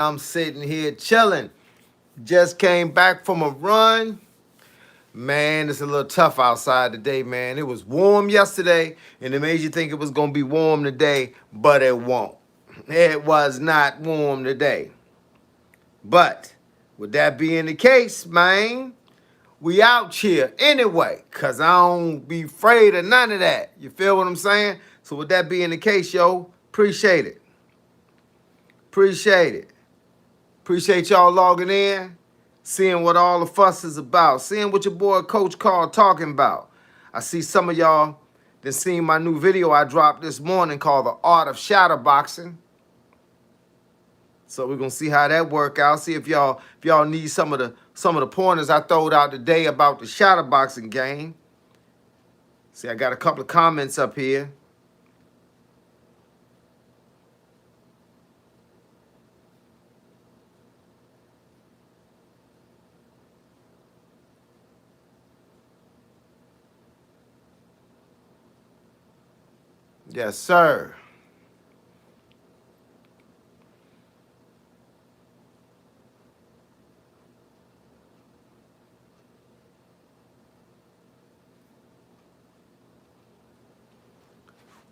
I'm sitting here chilling. Just came back from a run. Man, it's a little tough outside today, man. It was warm yesterday, and it made you think it was going to be warm today, but it won't. It was not warm today. But with that being the case, man, we out here anyway, because I don't be afraid of none of that. You feel what I'm saying? So with that being the case, yo, appreciate it. Appreciate it. Appreciate y'all logging in, seeing what all the fuss is about, seeing what your boy Coach Carl talking about. I see some of y'all that seen my new video I dropped this morning called The Art of Shadowboxing. So we're gonna see how that work out. See if y'all need some of the pointers I throwed out today about the shadowboxing game. See, I got a couple of comments up here. Yes, sir.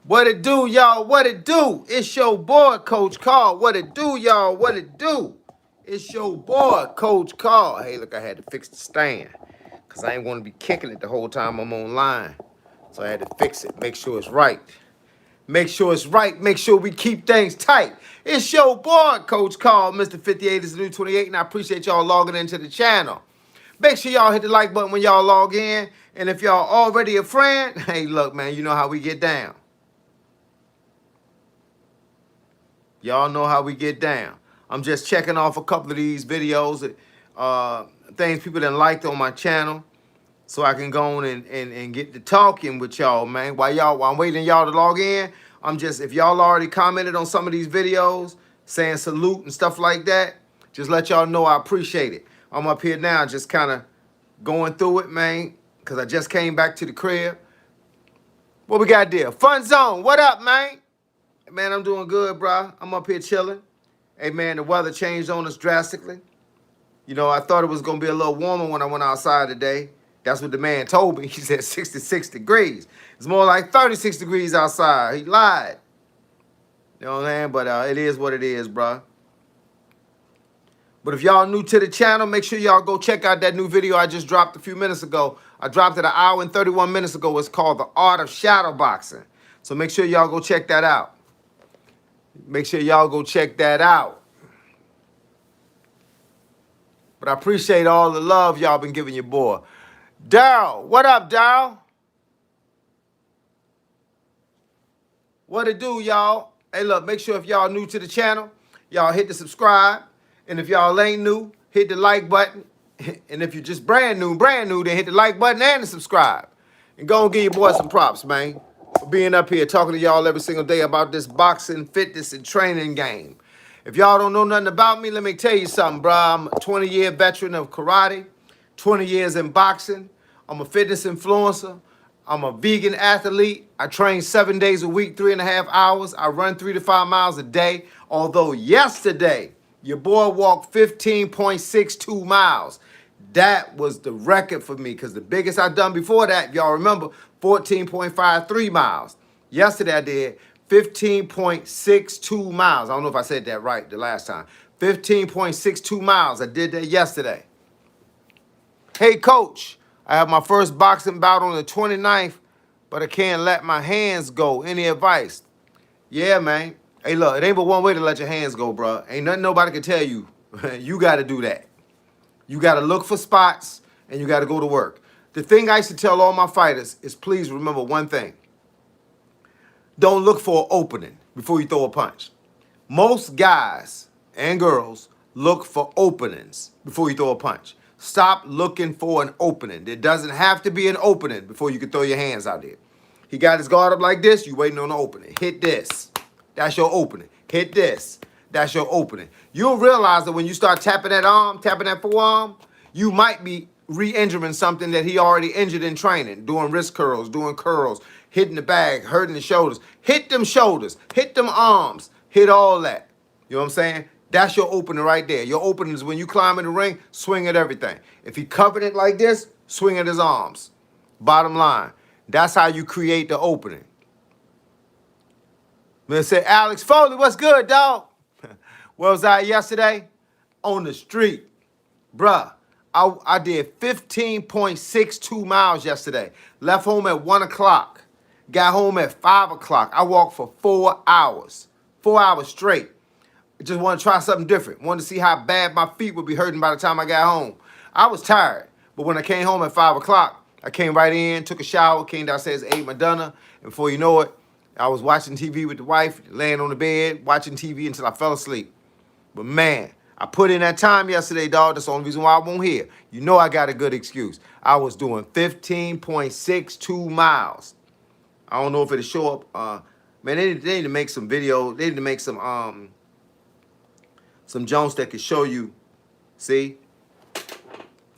What it do, y'all? What it do? It's your boy, Coach Carl. What it do, y'all? What it do? It's your boy, Coach Carl. Hey, look, I had to fix the stand because I ain't going to be kicking it the whole time I'm online. So I had to fix it, make sure it's right. Make sure it's right. Make sure we keep things tight. It's your boy, Coach Carl. Mr. 58 is the new 28, and I appreciate y'all logging into the channel. Make sure y'all hit the like button when y'all log in. And if y'all already a friend, hey, look, man, you know how we get down. Y'all know how we get down. I'm just checking off a couple of these videos, things people done liked on my channel, so I can go on and get to talking with y'all, man. While I'm waiting y'all to log in, if y'all already commented on some of these videos, saying salute and stuff like that, just let y'all know I appreciate it. I'm up here now just kind of going through it, man, because I just came back to the crib. What we got there? Fun Zone, what up, man? Man, I'm doing good, bro. I'm up here chilling. Hey, man, the weather changed on us drastically. You know, I thought it was going to be a little warmer when I went outside today. That's what the man told me. He said 66 degrees. It's more like 36 degrees outside. He lied. You know what I'm saying? But it is what it is, bro. But if y'all new to the channel, make sure y'all go check out that new video I just dropped a few minutes ago. I dropped it an hour and 31 minutes ago. It's called The Art of Shadowboxing. So make sure y'all go check that out. Make sure y'all go check that out. But I appreciate all the love y'all been giving your boy. Daryl, what up, Daryl? What it do, y'all? Hey, look, make sure if y'all new to the channel, y'all hit the subscribe. And if y'all ain't new, hit the like button. And if you're just brand new, then hit the like button and the subscribe. And go and give your boy some props, man, for being up here talking to y'all every single day about this boxing, fitness, and training game. If y'all don't know nothing about me, let me tell you something, bro. I'm a 20-year veteran of karate, 20 years in boxing. I'm a fitness influencer. I'm a vegan athlete. I train 7 days a week, 3.5 hours. I run 3 to 5 miles a day. Although yesterday, your boy walked 15.62 miles. That was the record for me because the biggest I've done before that, y'all remember, 14.53 miles. Yesterday I did 15.62 miles. I don't know if I said that right the last time. 15.62 miles. I did that yesterday. Hey, coach, I have my first boxing bout on the 29th, but I can't let my hands go. Any advice? Yeah, man. Hey, look, it ain't but one way to let your hands go, bro. Ain't nothing nobody can tell you. You got to do that. You got to look for spots, and you got to go to work. The thing I used to tell all my fighters is please remember one thing. Don't look for an opening before you throw a punch. Most guys and girls look for openings before you throw a punch. Stop looking for an opening. There doesn't have to be an opening before you can throw your hands out there. He got his guard up like this, you waiting on the opening. Hit this. That's your opening. Hit this. That's your opening. You'll realize that when you start tapping that arm, tapping that forearm, you might be re-injuring something that he already injured in training, doing wrist curls, doing curls, hitting the bag, hurting the shoulders. Hit them shoulders, hit them arms, hit all that. You know what I'm saying? That's your opening right there. Your opening is when you climb in the ring, swing at everything. If he covered it like this, swing at his arms. Bottom line. That's how you create the opening. Man say, Alex Foley, what's good, dog? Where was I yesterday? On the street. Bruh, I did 15.62 miles yesterday. Left home at 1 o'clock. Got home at 5 o'clock. I walked for 4 hours. 4 hours straight. Just want to try something different. Wanted to see how bad my feet would be hurting by the time I got home. I was tired, but when I came home at 5 o'clock, I came right in, took a shower, came downstairs, ate my dinner, and before you know it, I was watching TV with the wife, laying on the bed, watching TV until I fell asleep. But man, I put in that time yesterday, dog. That's the only reason why I won't hear. You know I got a good excuse. I was doing 15.62 miles. I don't know if it'll show up. Man, they need to make some video. They need to make some Jones that can show you. See?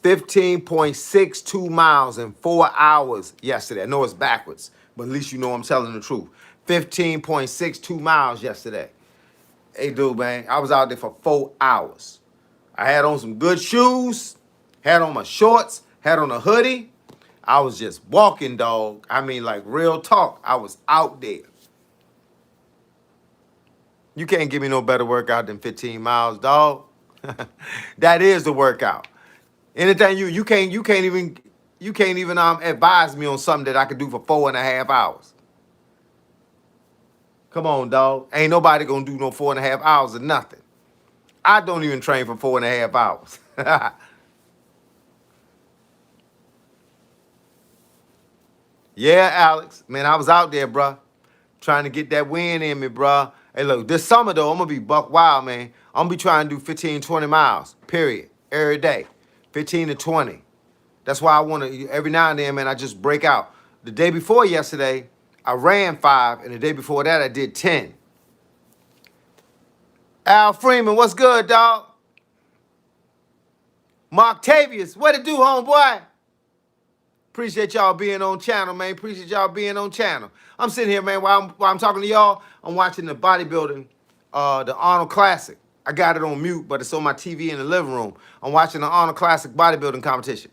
15.62 miles in 4 hours yesterday. I know it's backwards, but at least you know I'm telling the truth. 15.62 miles yesterday. Hey, dude, man, I was out there for 4 hours. I had on some good shoes, had on my shorts, had on a hoodie. I was just walking, dog. I mean, like, real talk. I was out there. You can't give me no better workout than 15 miles, dog. That is the workout. Anything you can't even advise me on something that I could do for 4.5 hours. Come on, dog. Ain't nobody gonna do no 4.5 hours of nothing. I don't even train for 4.5 hours. Yeah, Alex. Man, I was out there, bruh. Trying to get that win in me, bruh. Hey, look, this summer, though, I'm going to be buck wild, man. I'm going to be trying to do 15, 20 miles, period, every day. 15 to 20. That's why I want to, every now and then, man, I just break out. The day before yesterday, I ran 5, and the day before that, I did 10. Al Freeman, what's good, dog? Mark Tavius, what it do, homeboy? Appreciate y'all being on channel, man. Appreciate y'all being on channel. I'm sitting here, man, while I'm talking to y'all, I'm watching the bodybuilding, the Arnold Classic. I got it on mute, but it's on my TV in the living room. I'm watching the Arnold Classic bodybuilding competition.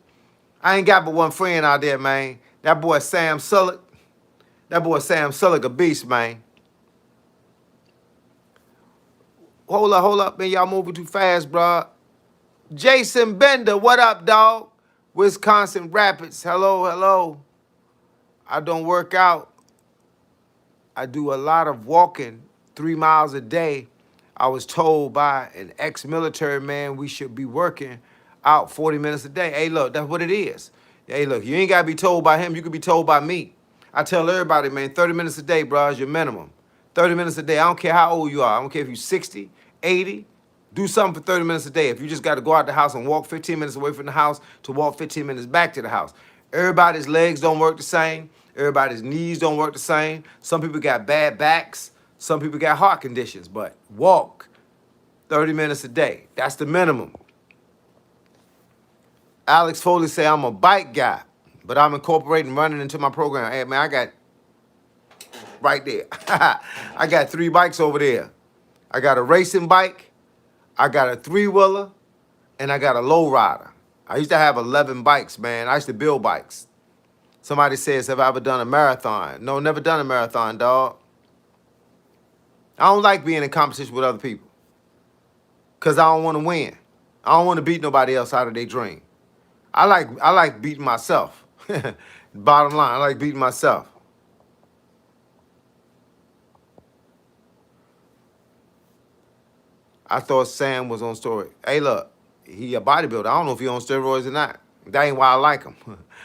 I ain't got but one friend out there, man. That boy Sam Sullick. That boy Sam Sullick, a beast, man. Hold up, man. Y'all moving too fast, bro. Jason Bender, what up, dog? Wisconsin Rapids, hello. I don't work out. I do a lot of walking, 3 miles a day. I was told by an ex-military man we should be working out 40 minutes a day. Hey, look, that's what it is. Hey, look, you ain't got to be told by him. You could be told by me. I tell everybody, man, 30 minutes a day, bro, is your minimum. 30 minutes a day. I don't care how old you are. I don't care if you're 60, 80. Do something for 30 minutes a day. If you just got to go out the house and walk 15 minutes away from the house to walk 15 minutes back to the house. Everybody's legs don't work the same. Everybody's knees don't work the same. Some people got bad backs. Some people got heart conditions. But walk 30 minutes a day. That's the minimum. Alex Foley say I'm a bike guy, but I'm incorporating running into my program. Hey, man, I got right there. I got 3 bikes over there. I got a racing bike. I got a 3-wheeler, and I got a low rider. I used to have 11 bikes, man. I used to build bikes. Somebody says, have I ever done a marathon? No, never done a marathon, dog. I don't like being in competition with other people because I don't want to win. I don't want to beat nobody else out of their dream. I like beating myself. Bottom line, I like beating myself. I thought Sam was on steroids. Hey, look, he a bodybuilder. I don't know if he on steroids or not. That ain't why I like him.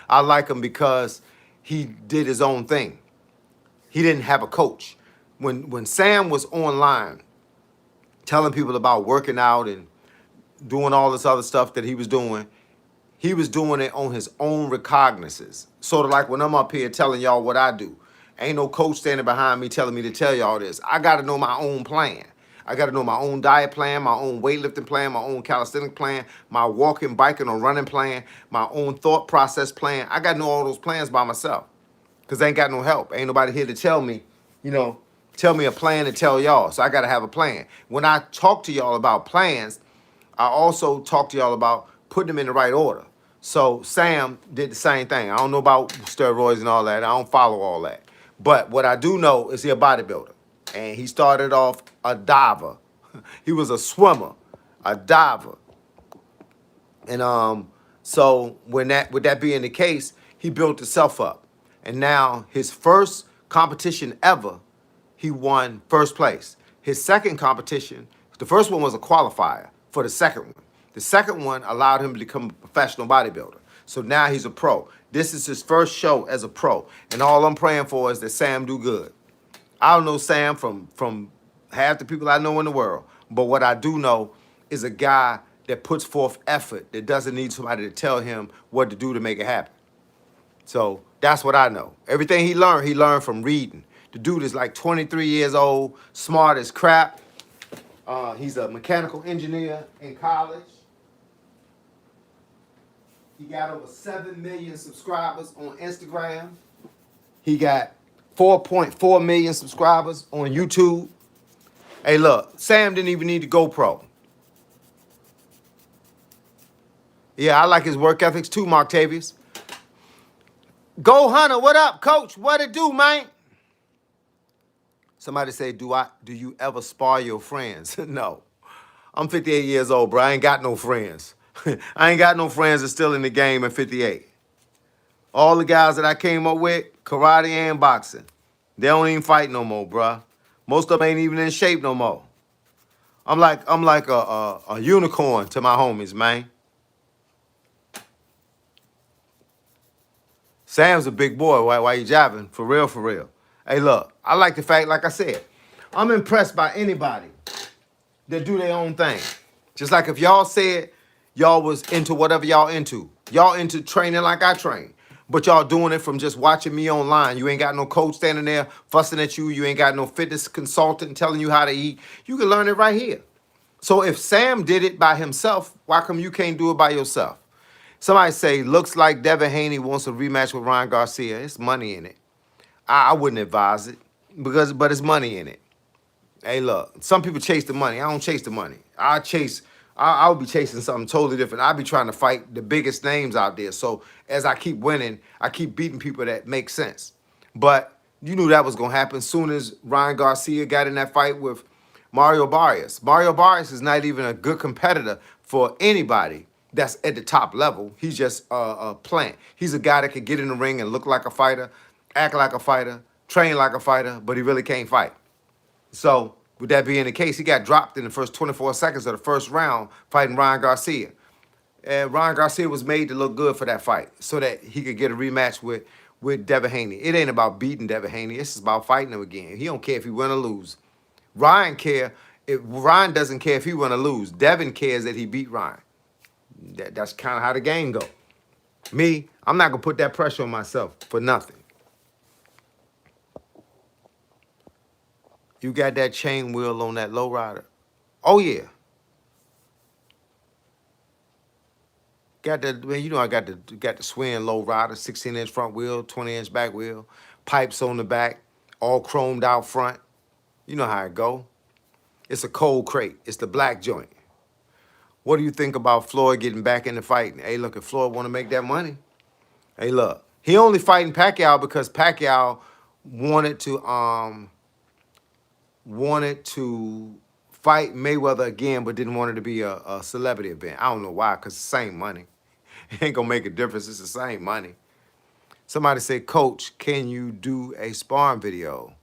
I like him because he did his own thing. He didn't have a coach. When Sam was online telling people about working out and doing all this other stuff that he was doing it on his own recognizances. Sort of like when I'm up here telling y'all what I do. Ain't no coach standing behind me telling me to tell y'all this. I got to know my own plan. I got to know my own diet plan, my own weightlifting plan, my own calisthenic plan, my walking, biking, or running plan, my own thought process plan. I got to know all those plans by myself because I ain't got no help. Ain't nobody here to tell me, tell me a plan to tell y'all. So I got to have a plan. When I talk to y'all about plans, I also talk to y'all about putting them in the right order. So Sam did the same thing. I don't know about steroids and all that. I don't follow all that. But what I do know is he a bodybuilder. And he started off a diver. He was a swimmer, a diver. And so with that being the case, he built himself up. And now his first competition ever, he won first place. His second competition, the first one was a qualifier for the second one. The second one allowed him to become a professional bodybuilder. So now he's a pro. This is his first show as a pro. And all I'm praying for is that Sam do good. I don't know Sam from half the people I know in the world. But what I do know is a guy that puts forth effort, that doesn't need somebody to tell him what to do to make it happen. So that's what I know. Everything he learned from reading. The dude is like 23 years old, smart as crap. He's a mechanical engineer in college. He got over 7 million subscribers on Instagram. He got 4.4 million subscribers on YouTube. Hey, look, Sam didn't even need to go pro. Yeah, I like his work ethics too, Marktavius. Go Hunter, what up, coach? What it do, man? Somebody say, do you ever spar your friends? No. I'm 58 years old, bro. I ain't got no friends. I ain't got no friends that's still in the game at 58. All the guys that I came up with, karate and boxing. They don't even fight no more, bro. Most of them ain't even in shape no more. I'm like a unicorn to my homies, man. Sam's a big boy. Why you jabbing? For real, for real. Hey, look, I like the fact, like I said, I'm impressed by anybody that do their own thing. Just like if y'all said y'all was into whatever y'all into training like I train, but y'all doing it from just watching me online. You ain't got no coach standing there fussing at you. You ain't got no fitness consultant telling you how to eat. You can learn it right here. So if Sam did it by himself, why come you can't do it by yourself? Somebody say, looks like Devin Haney wants a rematch with Ryan Garcia. It's money in it. I wouldn't advise it but it's money in it. Hey, look, some people chase the money. I don't chase the money. I'll be chasing something totally different. I'll be trying to fight the biggest names out there. So as I keep winning, I keep beating people that make sense. But you knew that was going to happen as soon as Ryan Garcia got in that fight with Mario Barrios. Mario Barrios is not even a good competitor for anybody that's at the top level. He's just a plant. He's a guy that could get in the ring and look like a fighter, act like a fighter, train like a fighter, but he really can't fight. So with that being the case, he got dropped in the first 24 seconds of the first round fighting Ryan Garcia. And Ryan Garcia was made to look good for that fight so that he could get a rematch with Devin Haney. It ain't about beating Devin Haney. It's about fighting him again. He don't care if he win or lose. Ryan doesn't care if he win or lose. Devin cares that he beat Ryan. That's kind of how the game go. Me, I'm not going to put that pressure on myself for nothing. You got that chain wheel on that lowrider? Oh, yeah. Got that, man, you know I got the swing lowrider, 16-inch front wheel, 20-inch back wheel, pipes on the back, all chromed out front. You know how it go. It's a cold crate. It's the black joint. What do you think about Floyd getting back in the fight? Hey, look, if Floyd want to make that money, hey, look, he only fighting Pacquiao because Pacquiao wanted to fight Mayweather again, but didn't want it to be a celebrity event. I don't know why, because it's the same money. It ain't gonna make a difference. It's the same money. Somebody say, Coach, can you do a sparring video?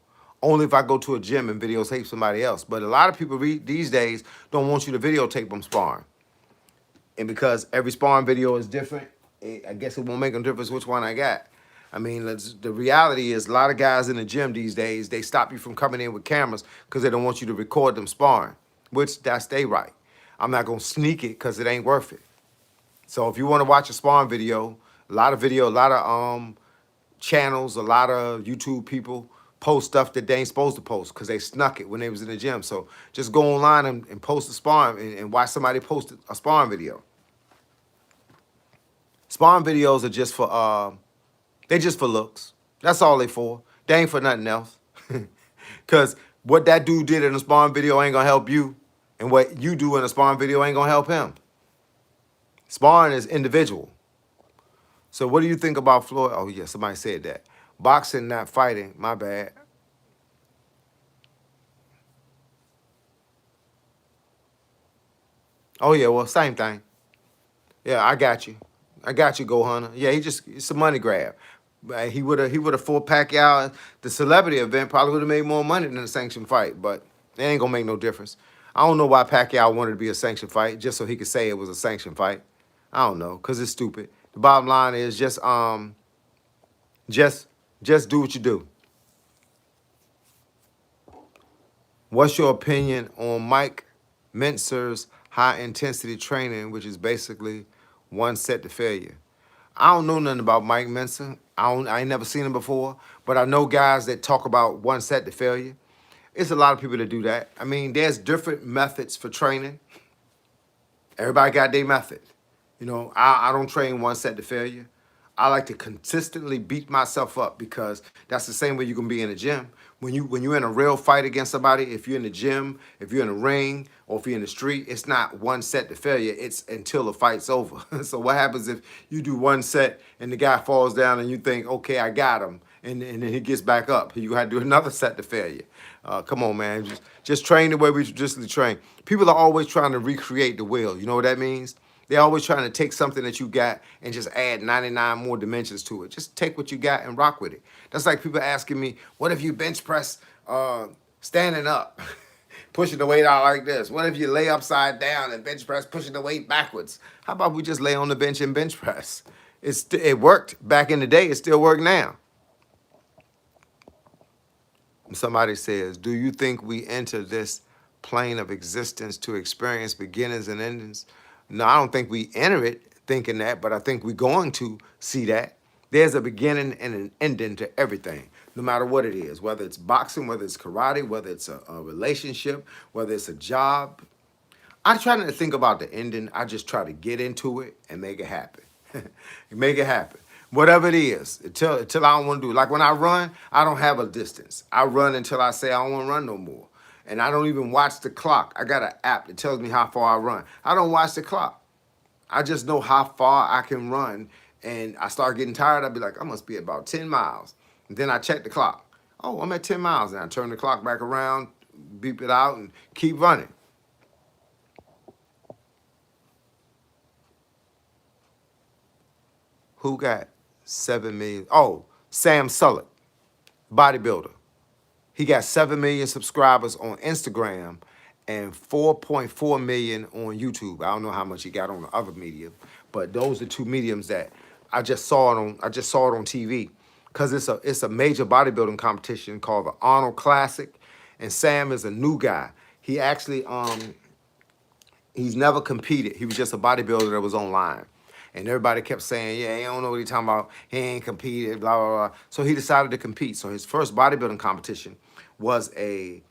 Only if I go to a gym and videotape somebody else. But a lot of people these days don't want you to videotape them sparring. And because every sparring video is different, I guess it won't make a difference which one I got. I mean, the reality is a lot of guys in the gym these days, they stop you from coming in with cameras because they don't want you to record them sparring, which that's they right. I'm not going to sneak it because it ain't worth it. So if you want to watch a sparring video, a lot of channels, a lot of YouTube people post stuff that they ain't supposed to post because they snuck it when they was in the gym. So just go online and post a sparring and watch somebody post a sparring video. Sparring videos are just for, they just for looks. That's all they for. They ain't for nothing else. Because what that dude did in a sparring video ain't gonna help you, and what you do in a sparring video ain't gonna help him. Sparring is individual. So what do you think about Floyd? Oh yeah, somebody said that. Boxing, not fighting. My bad. Oh yeah, well, same thing. Yeah, I got you. I got you, Go Hunter. Yeah, it's a money grab. He would have fought Pacquiao. The celebrity event probably would have made more money than a sanctioned fight, but it ain't gonna make no difference. I don't know why Pacquiao wanted to be a sanctioned fight just so he could say it was a sanctioned fight. I don't know, cause it's stupid. The bottom line is just just do what you do. What's your opinion on Mike Mentzer's high intensity training, which is basically one set to failure? I don't know nothing about Mike Mentzer. I ain't never seen him before, but I know guys that talk about one set to failure. It's a lot of people that do that. I mean, there's different methods for training. Everybody got their method. You know, I don't train one set to failure. I like to consistently beat myself up because that's the same way you can be in the gym. When you're in a real fight against somebody, if you're in the gym, if you're in a ring, or if you're in the street, it's not one set to failure. It's until the fight's over. So what happens if you do one set and the guy falls down and you think, okay, I got him, and then he gets back up. You got to do another set to failure. Come on, man. Just train the way we traditionally train. People are always trying to recreate the wheel. You know what that means? They're always trying to take something that you got and just add 99 more dimensions to it. Just take what you got and rock with it. That's like people asking me, what if you bench press standing up, pushing the weight out like this? What if you lay upside down and bench press, pushing the weight backwards? How about we just lay on the bench and bench press? It worked back in the day. It still works now. Somebody says, do you think we enter this plane of existence to experience beginnings and endings? No, I don't think we enter it thinking that, but I think we're going to see that. There's a beginning and an ending to everything, no matter what it is, whether it's boxing, whether it's karate, whether it's a relationship, whether it's a job. I try not to think about the ending. I just try to get into it and make it happen. Make it happen. Whatever it is, until I don't want to do it. Like when I run, I don't have a distance. I run until I say I don't want to run no more. And I don't even watch the clock. I got an app that tells me how far I run. I don't watch the clock. I just know how far I can run. And I start getting tired. I'll be like, I must be about 10 miles. And then I check the clock. Oh, I'm at 10 miles. And I turn the clock back around, beep it out, and keep running. Who got 7 million? Oh, Sam Sulek, bodybuilder. He got 7 million subscribers on Instagram and 4.4 million on YouTube. I don't know how much he got on the other medium, but those are two mediums that I just saw it on TV because it's a major bodybuilding competition called the Arnold Classic, and Sam is a new guy. He actually he's never competed. He was just a bodybuilder that was online. And everybody kept saying, yeah, he don't know what he's talking about. He ain't competed, blah, blah, blah. So he decided to compete. So his first bodybuilding competition was a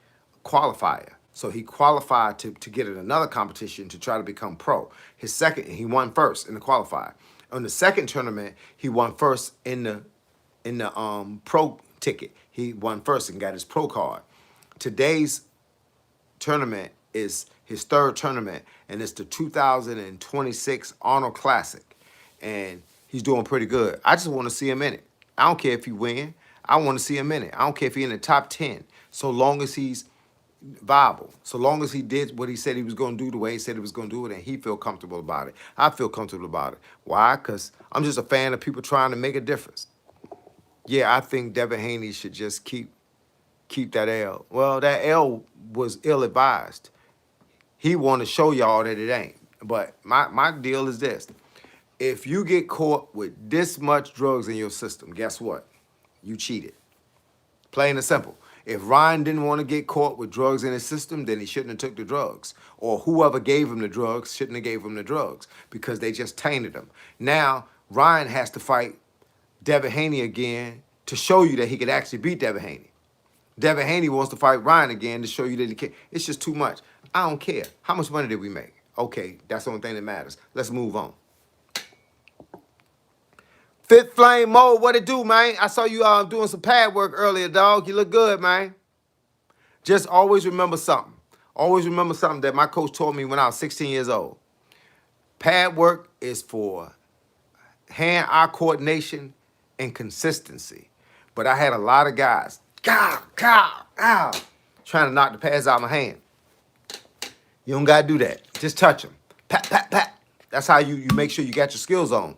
qualifier. So he qualified to get in another competition to try to become pro. His second, he won first in the qualifier. On the second tournament, he won first in the pro ticket. He won first and got his pro card. Today's tournament is his third tournament, and it's the 2026 Arnold Classic. And he's doing pretty good. I just want to see him in it. I don't care if he win. I want to see him in it. I don't care if he's in the top 10, so long as he's viable, so long as he did what he said he was going to do the way he said he was going to do it, and he feel comfortable about it. I feel comfortable about it. Why? Because I'm just a fan of people trying to make a difference. Yeah, I think Devin Haney should just keep that L. Well, that L was ill-advised. He want to show y'all that it ain't. But my deal is this. If you get caught with this much drugs in your system, guess what? You cheated. Plain and simple. If Ryan didn't want to get caught with drugs in his system, then he shouldn't have took the drugs. Or whoever gave him the drugs shouldn't have gave him the drugs because they just tainted him. Now, Ryan has to fight Devin Haney again to show you that he could actually beat Devin Haney. Devin Haney wants to fight Ryan again to show you that he can. It's just too much. I don't care. How much money did we make? Okay, that's the only thing that matters. Let's move on. Fit Flame Mode, what it do, man? I saw you doing some pad work earlier, dog. You look good, man. Just always remember something. Always remember something that my coach told me when I was 16 years old. Pad work is for hand-eye coordination and consistency. But I had a lot of guys, trying to knock the pads out of my hand. You don't got to do that. Just touch them. Pat, pat, pat. That's how you make sure you got your skills on.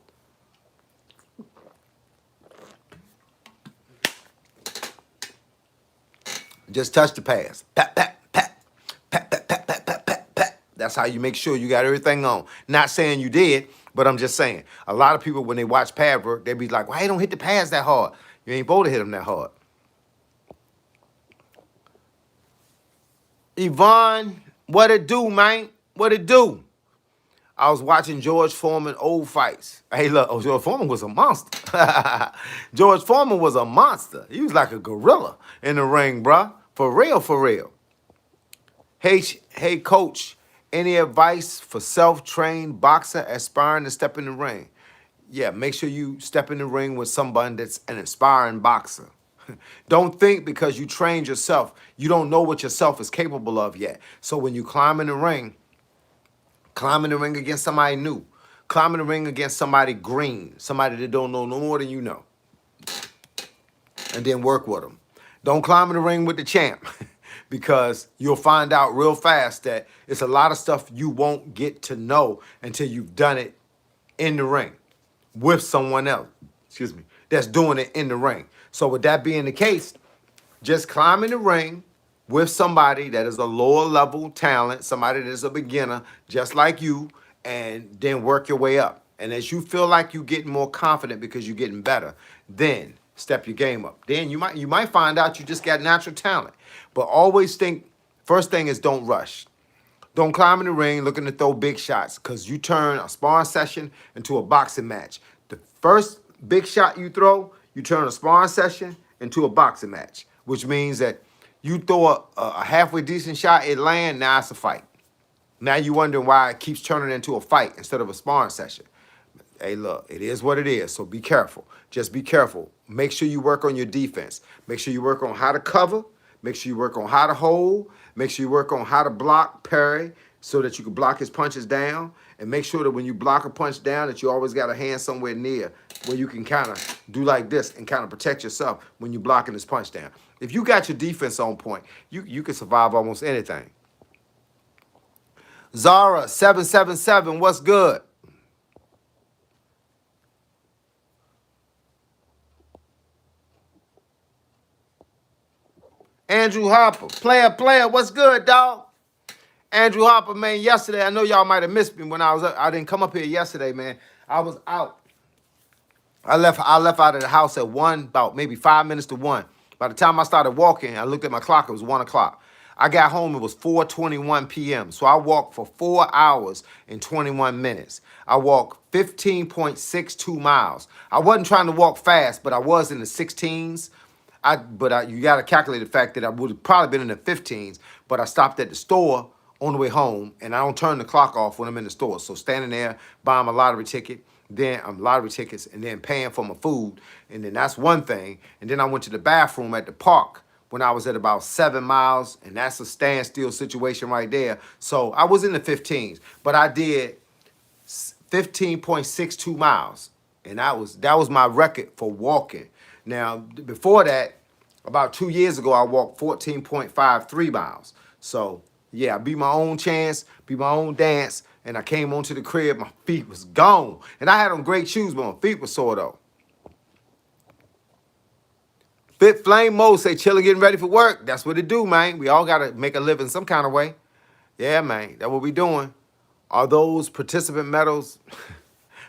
Just touch the pads. Pat, pat, pat. Pat, pat, pat, pat, pat, pat, pat. That's how you make sure you got everything on. Not saying you did, but I'm just saying. A lot of people, when they watch pad work, they be like, why you don't hit the pads that hard? You ain't supposed to hit them that hard. Yvonne, what it do, man? What it do? I was watching George Foreman old fights. Hey, look, George Foreman was a monster. George Foreman was a monster. He was like a gorilla in the ring, bruh. For real, for real. Hey, coach, any advice for self-trained boxer aspiring to step in the ring? Yeah, make sure you step in the ring with somebody that's an aspiring boxer. Don't think because you trained yourself, you don't know what yourself is capable of yet. So when you climb in the ring against somebody new, climb in the ring against somebody green, somebody that don't know no more than you know, and then work with them. Don't climb in the ring with the champ because you'll find out real fast that it's a lot of stuff you won't get to know until you've done it in the ring with someone else, that's doing it in the ring. So with that being the case, just climb in the ring with somebody that is a lower level talent, somebody that is a beginner, just like you, and then work your way up. And as you feel like you're getting more confident because you're getting better, then step your game up. Then you might find out you just got natural talent. But always think, first thing is don't rush. Don't climb in the ring looking to throw big shots because you turn a sparring session into a boxing match. The first big shot you throw, you turn a sparring session into a boxing match, which means that you throw a halfway decent shot, it land, now it's a fight. Now you wondering why it keeps turning into a fight instead of a sparring session. Hey, look, it is what it is, so be careful. Just be careful. Make sure you work on your defense. Make sure you work on how to cover. Make sure you work on how to hold. Make sure you work on how to block, parry, so that you can block his punches down. And make sure that when you block a punch down that you always got a hand somewhere near where you can kind of do like this and kind of protect yourself when you're blocking his punch down. If you got your defense on point, you can survive almost anything. Zara 777, what's good? Andrew Harper, player, what's good, dog? Andrew Harper, man, yesterday, I know y'all might have missed me when I didn't come up here yesterday, man. I was out. I left out of the house at 1, about maybe 5 minutes to 1. By the time I started walking, I looked at my clock, it was 1 o'clock. I got home, it was 4:21 p.m. So I walked for 4 hours and 21 minutes. I walked 15.62 miles. I wasn't trying to walk fast, but I was in the 16s. You got to calculate the fact that I would have probably been in the 15s, but I stopped at the store on the way home, and I don't turn the clock off when I'm in the store. So standing there, buying my lottery ticket, then lottery tickets, and then paying for my food, and then that's one thing. And then I went to the bathroom at the park when I was at about 7 miles, and that's a standstill situation right there. So I was in the 15s, but I did 15.62 miles, and that was my record for walking. Now, before that, about 2 years ago, I walked 14.53 miles. So, yeah, I beat my own chance, beat my own dance, and I came onto the crib, my feet was gone. And I had on great shoes, but my feet were sore, though. Fit Flame Mode say, chilling, getting ready for work. That's what it do, man. We all got to make a living some kind of way. Yeah, man, that's what we doing. Are those participant medals?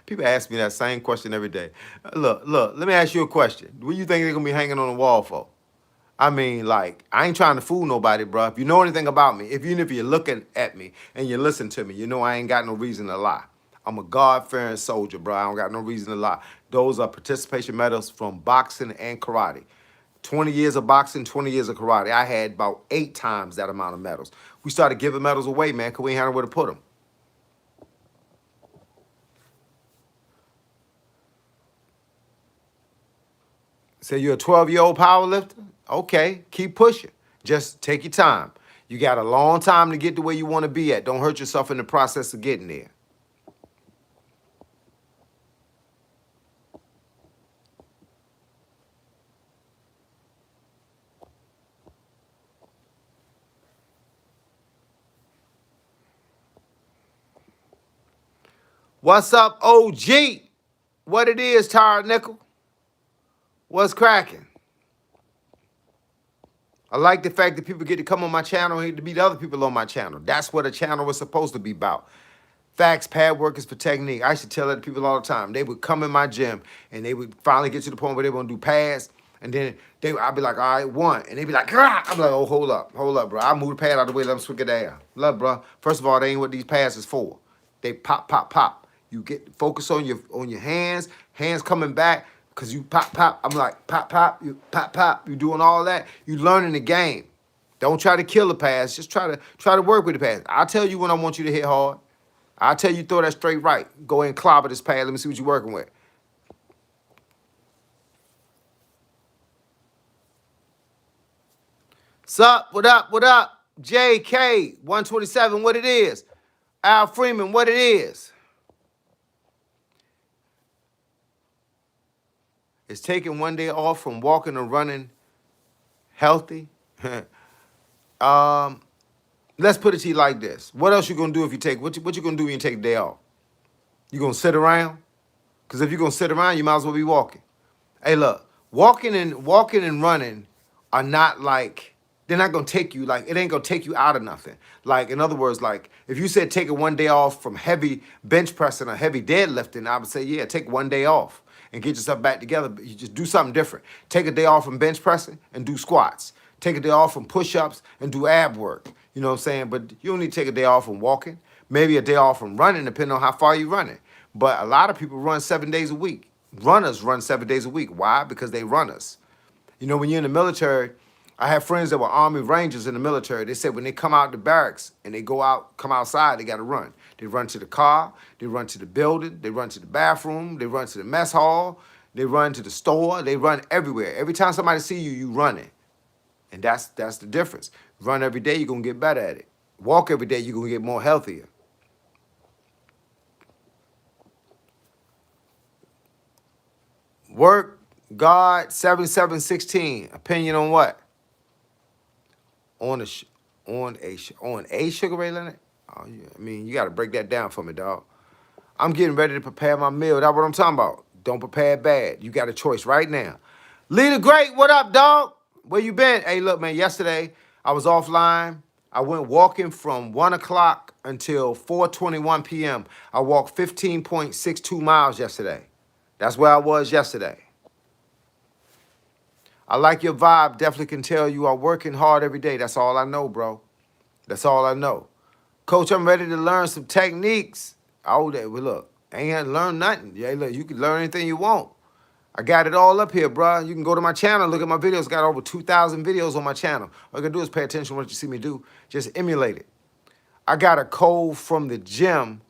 People ask me that same question every day. Look, let me ask you a question. What do you think they're going to be hanging on the wall for? I mean, like, I ain't trying to fool nobody, bro. If you know anything about me, even if you're looking at me and you listen to me, you know I ain't got no reason to lie. I'm a God-fearing soldier, bro. I don't got no reason to lie. Those are participation medals from boxing and karate. 20 years of boxing, 20 years of karate. I had about 8 times that amount of medals. We started giving medals away, man, because we ain't had nowhere to put them. Say you're a 12-year-old power lifter? Okay, keep pushing. Just take your time. You got a long time to get to where you want to be at. Don't hurt yourself in the process of getting there. What's up, OG? What it is, Tired Nickel? What's cracking? I like the fact that people get to come on my channel and to meet other people on my channel. That's what a channel was supposed to be about. Facts, pad work is for technique. I used to tell that to people all the time. They would come in my gym and they would finally get to the point where they want to do pads. And then I'd be like, all right, one. And they'd be like, ah! I'm like, oh, hold up, bro. I move the pad out of the way, let them swing it down. Look, bro, first of all, they ain't what these pads is for. They pop, pop, pop. You get focus on your hands coming back, because you pop, pop. I'm like, pop, pop, you pop, pop. You doing all that. You learning the game. Don't try to kill the pass. Just try to work with the pass. I'll tell you when I want you to hit hard. I'll tell you throw that straight right. Go ahead and clobber this pad. Let me see what you're working with. Sup? What up? What up? JK 127. What it is? Al Freeman. What it is? Is taking one day off from walking or running healthy? Let's put it to you like this. What else you gonna do if you take what you gonna do when you take a day off? You gonna sit around? Because if you're gonna sit around, you might as well be walking. Hey, look, walking and running are not like, they're not gonna take you, like, it ain't gonna take you out of nothing. Like, in other words, like, if you said take one day off from heavy bench pressing or heavy deadlifting, I would say, yeah, take one day off and get yourself back together. But you just do something different. Take a day off from bench pressing and do squats. Take a day off from push-ups and do ab work. You know what I'm saying? But you don't need to take a day off from walking. Maybe a day off from running, depending on how far you're running. But a lot of people run 7 days a week. Runners run 7 days a week. Why? Because they runners. You know, when you're in the military, I have friends that were Army Rangers in the military. They said when they come out the barracks and they come outside, they got to run. They run to the car, they run to the building, they run to the bathroom, they run to the mess hall, they run to the store, they run everywhere. Every time somebody see you, you running. And that's the difference. Run every day, you're going to get better at it. Walk every day, you're going to get more healthier. Work, God, 7716. Opinion on what? On a Sugar Ray Leonard? Oh, yeah. I mean, you got to break that down for me, dog. I'm getting ready to prepare my meal. That's what I'm talking about. Don't prepare bad. You got a choice right now. Leader Great, what up, dog? Where you been? Hey, look, man, yesterday I was offline. I went walking from 1 o'clock until 4:21 p.m. I walked 15.62 miles yesterday. That's where I was yesterday. I like your vibe. Definitely can tell you are working hard every day. That's all I know, bro. That's all I know. Coach, I'm ready to learn some techniques. Oh, well, look, I ain't had to learn nothing. Yeah, look, you can learn anything you want. I got it all up here, bro. You can go to my channel, look at my videos. Got over 2,000 videos on my channel. All you gotta do is pay attention to what you see me do. Just emulate it. I got a cold from the gym.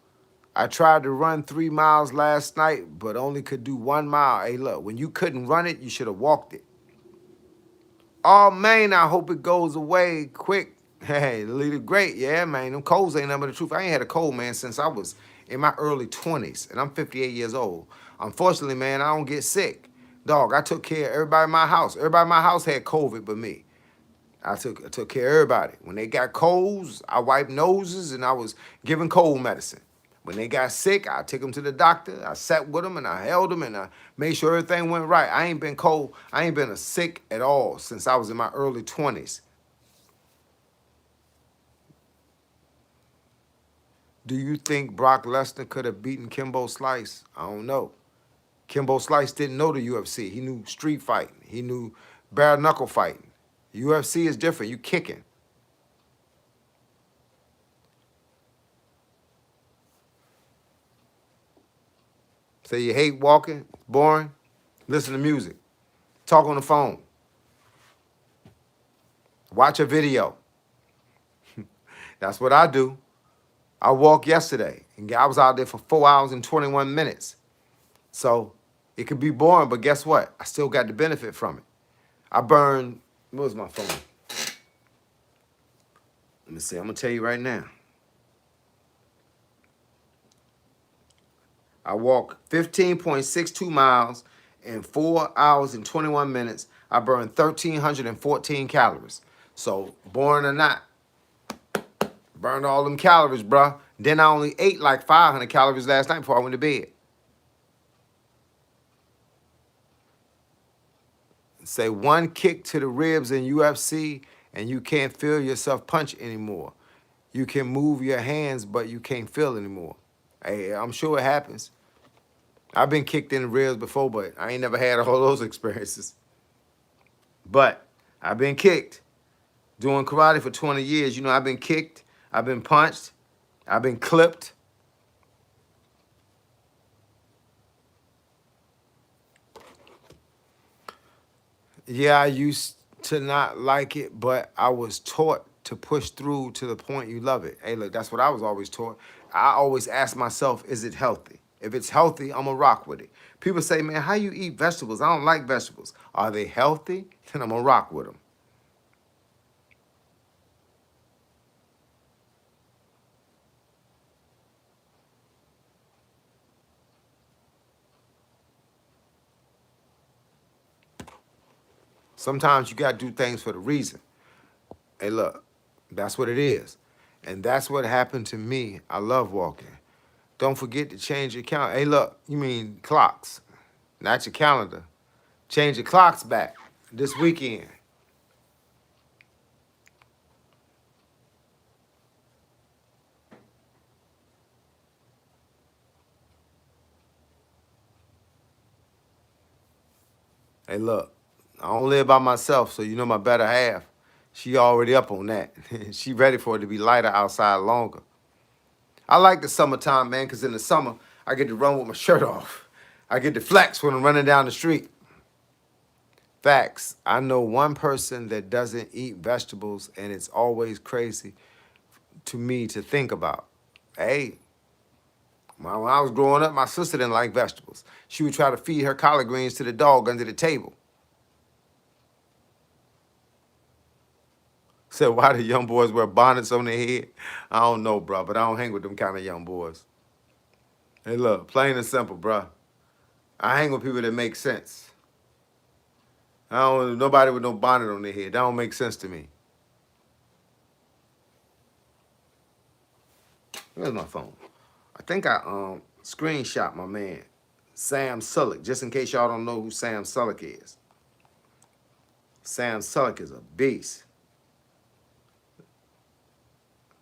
I tried to run 3 miles last night, but only could do 1 mile. Hey, look, when you couldn't run it, you should have walked it. Oh, man, I hope it goes away quick. Hey, the leader great. Yeah, man, them colds ain't nothing but the truth. I ain't had a cold, man, since I was in my early 20s, and I'm 58 years old. Unfortunately, man, I don't get sick. Dog, I took care of everybody in my house. Everybody in my house had COVID but me. I took care of everybody. When they got colds, I wiped noses, and I was giving cold medicine. When they got sick, I took them to the doctor. I sat with them, and I held them, and I made sure everything went right. I ain't been cold. I ain't been sick at all since I was in my early 20s. Do you think Brock Lesnar could have beaten Kimbo Slice? I don't know. Kimbo Slice didn't know the UFC. He knew street fighting. He knew bare knuckle fighting. UFC is different. You kicking. Say you hate walking, boring, listen to music. Talk on the phone. Watch a video. That's what I do. I walked yesterday, and I was out there for 4 hours and 21 minutes. So it could be boring, but guess what? I still got the benefit from it. I burned, what was my phone? Let me see. I'm gonna tell you right now. I walked 15.62 miles in 4 hours and 21 minutes. I burned 1,314 calories. So, boring or not, burned all them calories, bruh. Then I only ate like 500 calories last night before I went to bed. Say one kick to the ribs in UFC and you can't feel yourself punch anymore. You can move your hands, but you can't feel anymore. Hey, I'm sure it happens. I've been kicked in the ribs before, but I ain't never had all those experiences. But I've been kicked. Doing karate for 20 years, you know, I've been kicked, I've been punched, I've been clipped. Yeah, I used to not like it, but I was taught to push through to the point you love it. Hey, look, that's what I was always taught. I always ask myself, is it healthy? If it's healthy, I'm going to rock with it. People say, man, how you eat vegetables? I don't like vegetables. Are they healthy? Then I'm going to rock with them. Sometimes you got to do things for the reason. Hey, look, that's what it is. And that's what happened to me. I love walking. Don't forget to change your calendar. Hey, look, you mean clocks, not your calendar. Change your clocks back this weekend. Hey, look, I don't live by myself, so you know my better half. She already up on that. She ready for it to be lighter outside longer. I like the summertime, man, because in the summer, I get to run with my shirt off. I get to flex when I'm running down the street. Facts. I know one person that doesn't eat vegetables, and it's always crazy to me to think about. Hey, when I was growing up, my sister didn't like vegetables. She would try to feed her collard greens to the dog under the table. Said, why do young boys wear bonnets on their head? I don't know, bro, but I don't hang with them kind of young boys. Hey, look, plain and simple, bro. I hang with people that make sense. I don't nobody with no bonnet on their head. That don't make sense to me. Where's my phone? I think I screenshot my man, Sam Sulek, just in case y'all don't know who Sam Sulek is. Sam Sulek is a beast.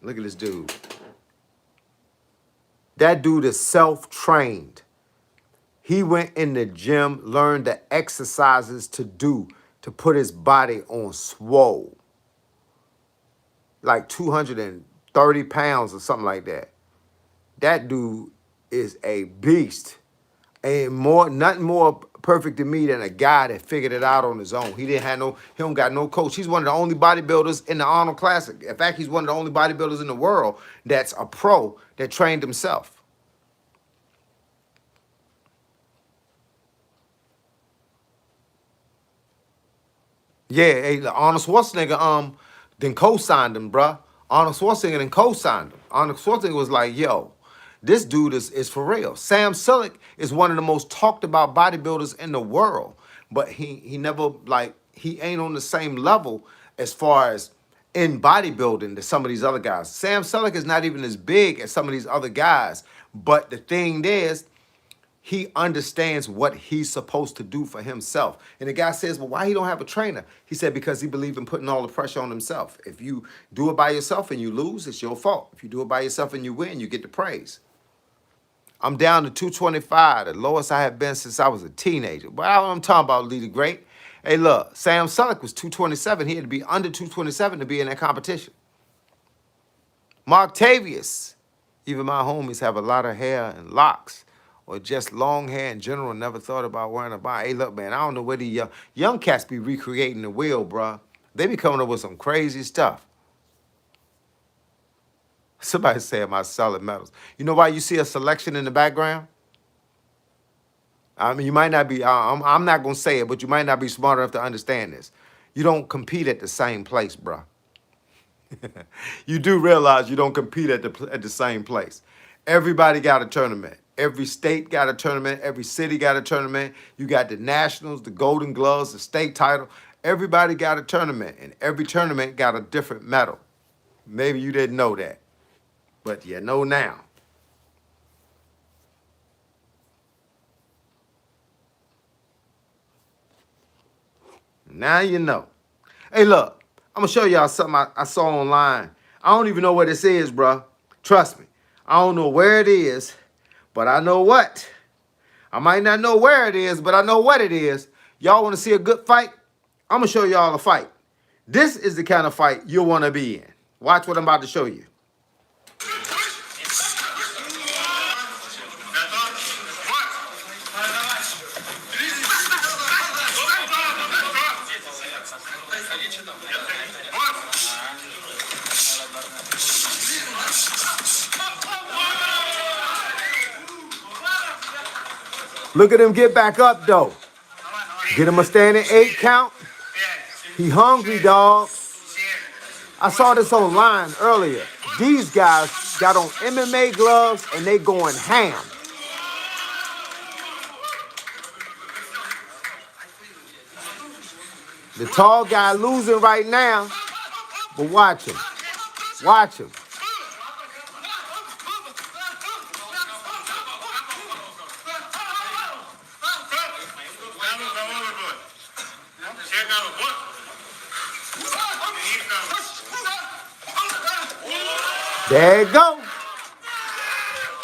Look at this dude. That dude is self-trained. He went in the gym, learned the exercises to do to put his body on swole. Like 230 pounds or something like that. That dude is a beast. And nothing more perfect to me than a guy that figured it out on his own. He don't got no coach. He's one of the only bodybuilders in the Arnold Classic. In fact, he's one of the only bodybuilders in the world that's a pro that trained himself. Yeah, hey, Arnold Schwarzenegger then co-signed him, bruh. Arnold Schwarzenegger then co-signed him. Arnold Schwarzenegger was like, yo, this dude is for real. Sam Sulek is one of the most talked about bodybuilders in the world, but he never, like, he ain't on the same level as far as in bodybuilding that some of these other guys. Sam Sulek is not even as big as some of these other guys, but the thing is, he understands what he's supposed to do for himself. And the guy says, well, why he don't have a trainer? He said, because he believes in putting all the pressure on himself. If you do it by yourself and you lose, it's your fault. If you do it by yourself and you win, you get the praise. I'm down to 225, the lowest I have been since I was a teenager. But I'm talking about Lee the Great. Hey, look, Sam Sulek was 227. He had to be under 227 to be in that competition. Mark Tavius. Even my homies have a lot of hair and locks, or just long hair in general, never thought about wearing a bonnet. Hey, look, man, I don't know where the young cats be recreating the wheel, bruh. They be coming up with some crazy stuff. Somebody said my solid metals. You know why you see a selection in the background? I mean, you might not be, I'm not going to say it, but you might not be smart enough to understand this. You don't compete at the same place, bruh. You do realize you don't compete at the same place. Everybody got a tournament. Every state got a tournament. Every city got a tournament. You got the nationals, the golden gloves, the state title. Everybody got a tournament, and every tournament got a different medal. Maybe you didn't know that, but you know now. Now you know. Hey, look, I'm gonna show y'all something I saw online. I don't even know what this is, bro. Trust me. I don't know where it is, but I know what. I might not know where it is, but I know what it is. Y'all want to see a good fight? I'm gonna show y'all a fight. This is the kind of fight you'll want to be in. Watch what I'm about to show you. Look at him get back up, though. Get him a standing 8 count. He hungry, dog. I saw this online earlier. These guys got on MMA gloves and they going ham. The tall guy losing right now, but watch him. Watch him. There you go.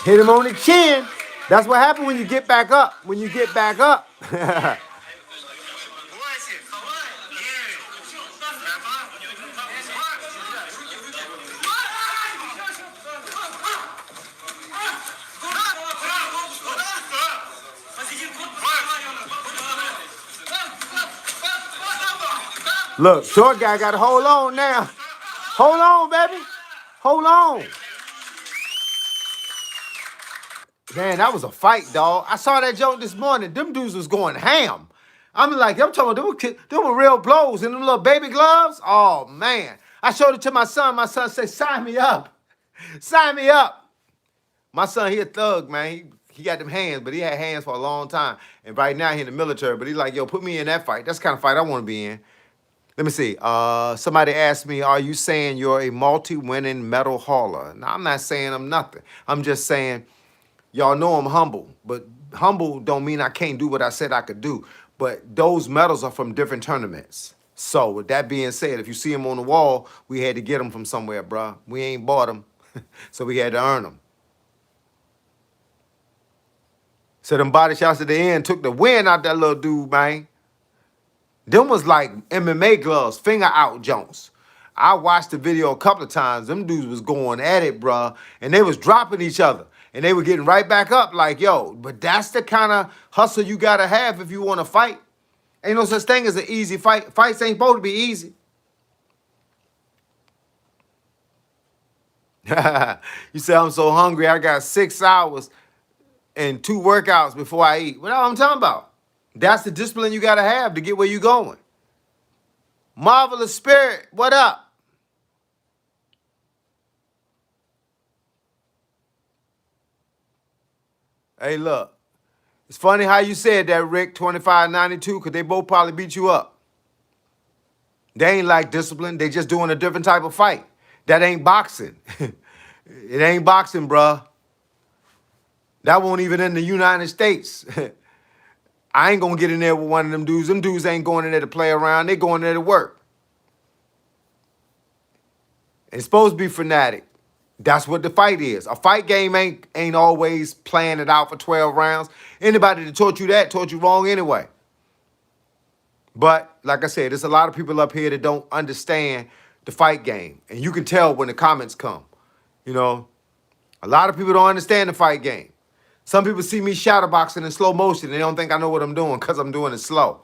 Hit him on the chin. That's what happens when you get back up. When you get back up. Look, short guy got to hold on now. Hold on, baby. Hold on. Man, that was a fight, dog. I saw that joke this morning. Them dudes was going ham. I'm talking about them were real blows in them little baby gloves. Oh, man. I showed it to my son. My son said, sign me up. Sign me up. My son, he a thug, man. He got them hands, but he had hands for a long time. And right now he in the military, but he's like, yo, put me in that fight. That's the kind of fight I want to be in. Let me see. Somebody asked me, are you saying you're a multi-winning medal hauler? Now, I'm not saying I'm nothing. I'm just saying, y'all know I'm humble. But humble don't mean I can't do what I said I could do. But those medals are from different tournaments. So with that being said, if you see them on the wall, we had to get them from somewhere, bruh. We ain't bought them, so we had to earn them. So them body shots at the end took the wind out that little dude, man. Them was like MMA gloves, finger out Jones. I watched the video a couple of times. Them dudes was going at it, bruh. And they was dropping each other. And they were getting right back up like, yo. But that's the kind of hustle you got to have if you want to fight. Ain't no such thing as an easy fight. Fights ain't supposed to be easy. You say, I'm so hungry. I got 6 hours and 2 workouts before I eat. What I'm talking about? That's the discipline you got to have to get where you going. Marvelous Spirit, what up? Hey, look. It's funny how you said that, Rick, 25-92, because they both probably beat you up. They ain't like discipline. They just doing a different type of fight. That ain't boxing. It ain't boxing, bruh. That won't even in the United States. I ain't gonna get in there with one of them dudes. Them dudes ain't going in there to play around. They going there to work. It's supposed to be fanatic. That's what the fight is. A fight game ain't always playing it out for 12 rounds. Anybody that taught you that taught you wrong anyway. But like I said, there's a lot of people up here that don't understand the fight game. And you can tell when the comments come. You know, a lot of people don't understand the fight game. Some people see me shadowboxing in slow motion and they don't think I know what I'm doing because I'm doing it slow.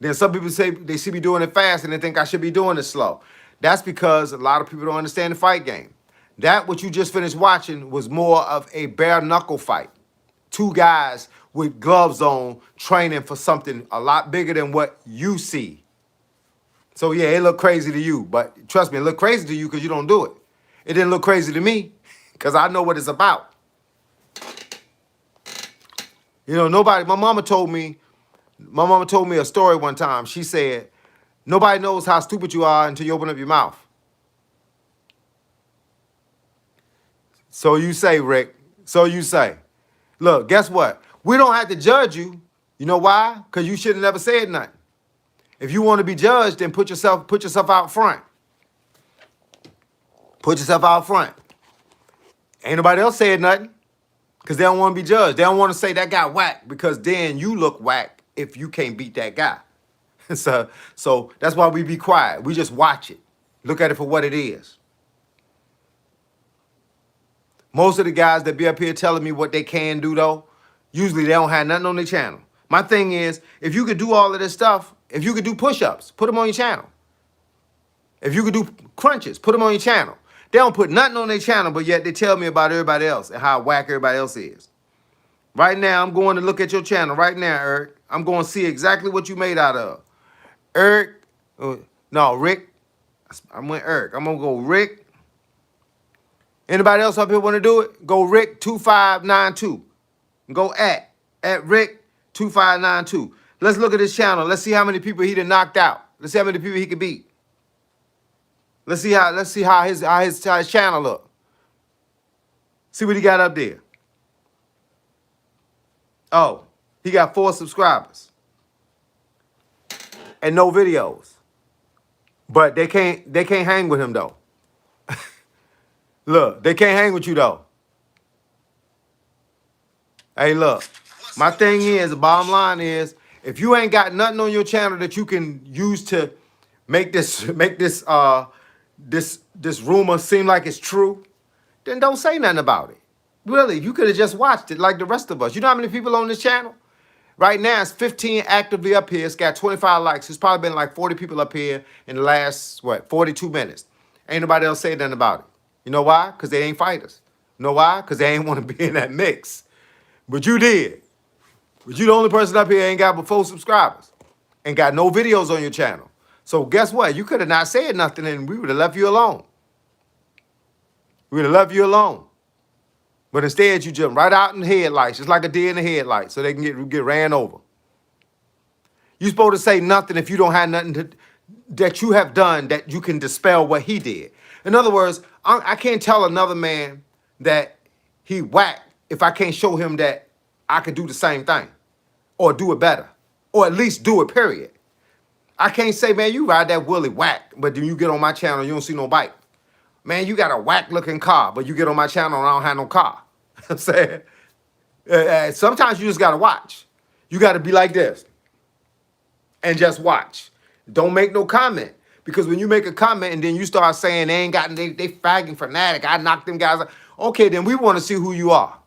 Then some people say they see me doing it fast and they think I should be doing it slow. That's because a lot of people don't understand the fight game. That what you just finished watching was more of a bare knuckle fight. 2 guys with gloves on training for something a lot bigger than what you see. So yeah, it looked crazy to you, but trust me, it looked crazy to you because you don't do it. It didn't look crazy to me because I know what it's about. You know, nobody, my mama told me a story one time. She said, nobody knows how stupid you are until you open up your mouth. So you say, Rick, so you say. Look, guess what? We don't have to judge you. You know why? Because you should have never said nothing. If you want to be judged, then put yourself out front. Put yourself out front. Ain't nobody else said nothing because they don't want to be judged. They don't want to say that guy whack because then you look whack if you can't beat that guy. So that's why we be quiet. We just watch it. Look at it for what it is. Most of the guys that be up here telling me what they can do, though, usually they don't have nothing on their channel. My thing is, if you could do all of this stuff, if you could do push-ups, put them on your channel. If you could do crunches, put them on your channel. They don't put nothing on their channel, but yet they tell me about everybody else and how whack everybody else is. Right now, I'm going to look at your channel right now, Eric. I'm going to see exactly what you made out of. Eric, no, Rick. I went Eric. I'm going to go Rick. Anybody else up here want to do it? Go Rick2592. Go at Rick2592. Let's look at his channel. Let's see how many people he done knocked out. Let's see how many people he could beat. Let's see how his channel look. See what he got up there. Oh, he got 4 subscribers and no videos. But they can't hang with him though. Look, they can't hang with you though. Hey, look, my thing is, the bottom line is, if you ain't got nothing on your channel that you can use to make this rumor seem like it's true, then don't say nothing about it. Really, you could have just watched it like the rest of us. You know how many people on this channel? Right now, it's 15 actively up here. It's got 25 likes. It's probably been like 40 people up here in the last, 42 minutes. Ain't nobody else saying nothing about it. You know why? Because they ain't fighters. You know why? Because they ain't want to be in that mix. But you did. But you the only person up here ain't got but 4 subscribers. And got no videos on your channel. So guess what? You could have not said nothing and we would have left you alone. We would have left you alone. But instead, you jump right out in the headlights, just like a deer in the headlights, so they can get ran over. You're supposed to say nothing if you don't have nothing that you have done that you can dispel what he did. In other words, I can't tell another man that he whacked if I can't show him that I could do the same thing or do it better or at least do it, period. I can't say, man, you ride that Willie whack, but then you get on my channel, you don't see no bike. Man, you got a whack-looking car, but you get on my channel and I don't have no car. I'm saying, sometimes you just got to watch. You got to be like this and just watch. Don't make no comment. Because when you make a comment and then you start saying they fagging fanatic, I knocked them guys out. Okay, then we want to see who you are.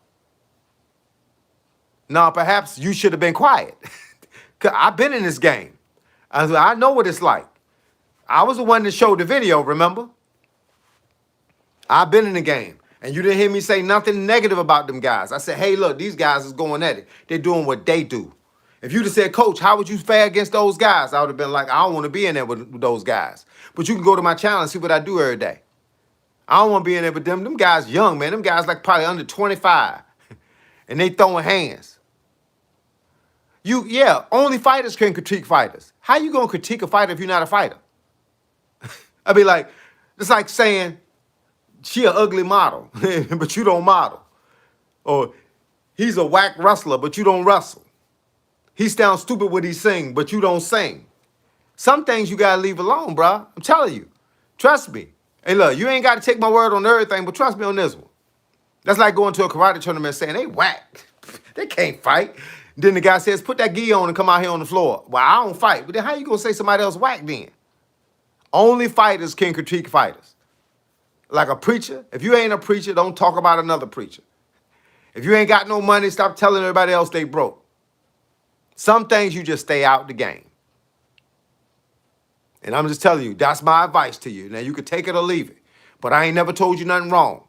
Now, perhaps you should have been quiet. Because I've been in this game. I know what it's like. I was the one that showed the video, remember? I've been in the game, and you didn't hear me say nothing negative about them guys. I said, hey, look, these guys is going at it. They're doing what they do. If you'd have said, Coach, how would you fare against those guys? I would have been like, I don't want to be in there with those guys. But you can go to my channel and see what I do every day. I don't want to be in there with them. Them guys young, man. Them guys like probably under 25, and they throwing hands. Only fighters can critique fighters. How you going to critique a fighter if you're not a fighter? I'd be like, it's like saying, she an ugly model, but you don't model. Or he's a whack wrestler, but you don't wrestle. He sounds stupid when he sing, but you don't sing. Some things you gotta leave alone, bro. I'm telling you. Trust me. Hey, look, you ain't got to take my word on everything, but trust me on this one. That's like going to a karate tournament and saying, they whack. They can't fight. Then the guy says, put that gi on and come out here on the floor. Well, I don't fight. But then how you gonna say somebody else whack then? Only fighters can critique fighters. Like a preacher, if you ain't a preacher, don't talk about another preacher. If you ain't got no money, stop telling everybody else they broke. Some things you just stay out the game. And I'm just telling you, that's my advice to you. Now, you could take it or leave it. But I ain't never told you nothing wrong.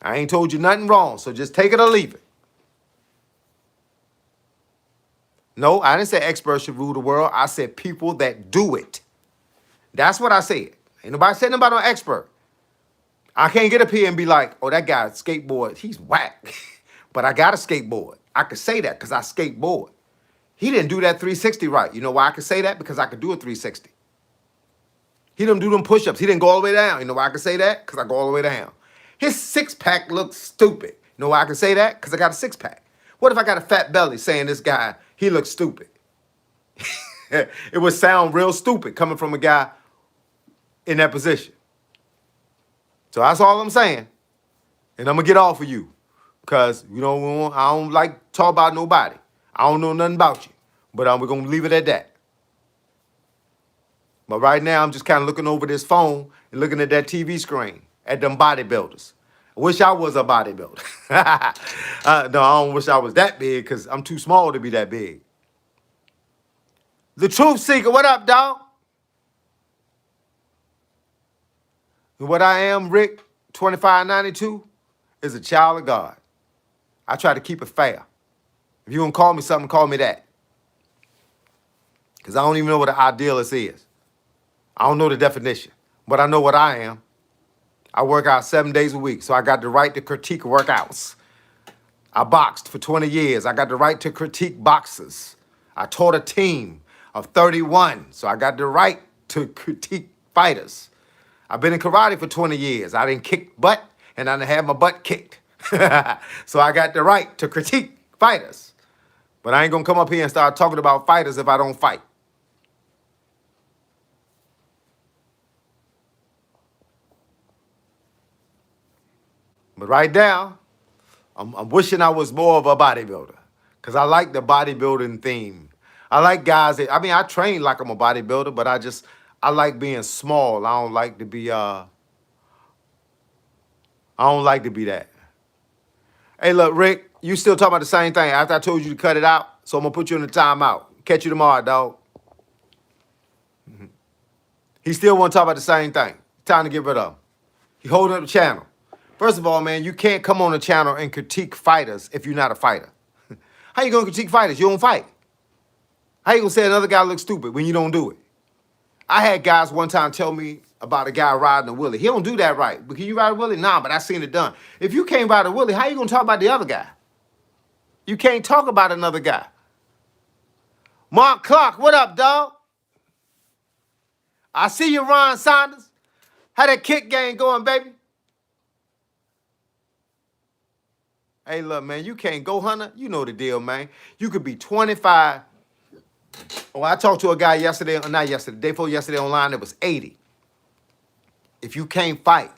I ain't told you nothing wrong, so just take it or leave it. No, I didn't say experts should rule the world. I said people that do it. That's what I said. Ain't nobody said nobody no expert. I can't get up here and be like, oh, that guy skateboard, he's whack. But I got a skateboard. I could say that because I skateboard. He didn't do that 360 right. You know why I could say that? Because I could do a 360. He didn't do them push-ups. He didn't go all the way down. You know why I can say that? Because I go all the way down. His six-pack looks stupid. You know why I can say that? Because I got a six-pack. What if I got a fat belly saying this guy, he looks stupid? It would sound real stupid coming from a guy in that position. So that's all I'm saying. And I'm going to get off of you. Because, you know, I don't like to talk about nobody. I don't know nothing about you. But we're going to leave it at that. But right now, I'm just kind of looking over this phone and looking at that TV screen, at them bodybuilders. I wish I was a bodybuilder. No, I don't wish I was that big because I'm too small to be that big. The Truth Seeker, what up, dog? What I am, Rick, 2592, is a child of God. I try to keep it fair. If you're going to call me something, call me that. Because I don't even know what an idealist is. I don't know the definition, but I know what I am. I work out 7 days a week, so I got the right to critique workouts. I boxed for 20 years. I got the right to critique boxers. I taught a team of 31, so I got the right to critique fighters. I've been in karate for 20 years. I didn't kick butt, and I didn't have my butt kicked. So I got the right to critique fighters. But I ain't going to come up here and start talking about fighters if I don't fight. But right now, I'm wishing I was more of a bodybuilder because I like the bodybuilding theme. I like guys that, I mean, I train like I'm a bodybuilder, but I like being small. I don't like to be, I don't like to be that. Hey, look, Rick, you still talking about the same thing after I told you to cut it out, so I'm going to put you in the timeout. Catch you tomorrow, dog. He still want to talk about the same thing. Time to get rid of him. He holding up the channel. First of all, man, you can't come on the channel and critique fighters if you're not a fighter. How you going to critique fighters? You don't fight. How you going to say another guy looks stupid when you don't do it? I had guys one time tell me about a guy riding a Willie. He don't do that right. But can you ride a Willie? Nah, but I seen it done. If you can't ride a Willie, how you going to talk about the other guy? You can't talk about another guy. Mark Clark, what up, dog? I see you, Ron Saunders. How that kick game going, baby? Hey, look, man, you can't go, Hunter. You know the deal, man. You could be 25. Oh, I talked to a guy yesterday, not yesterday, day before yesterday online, it was 80. If you can't fight,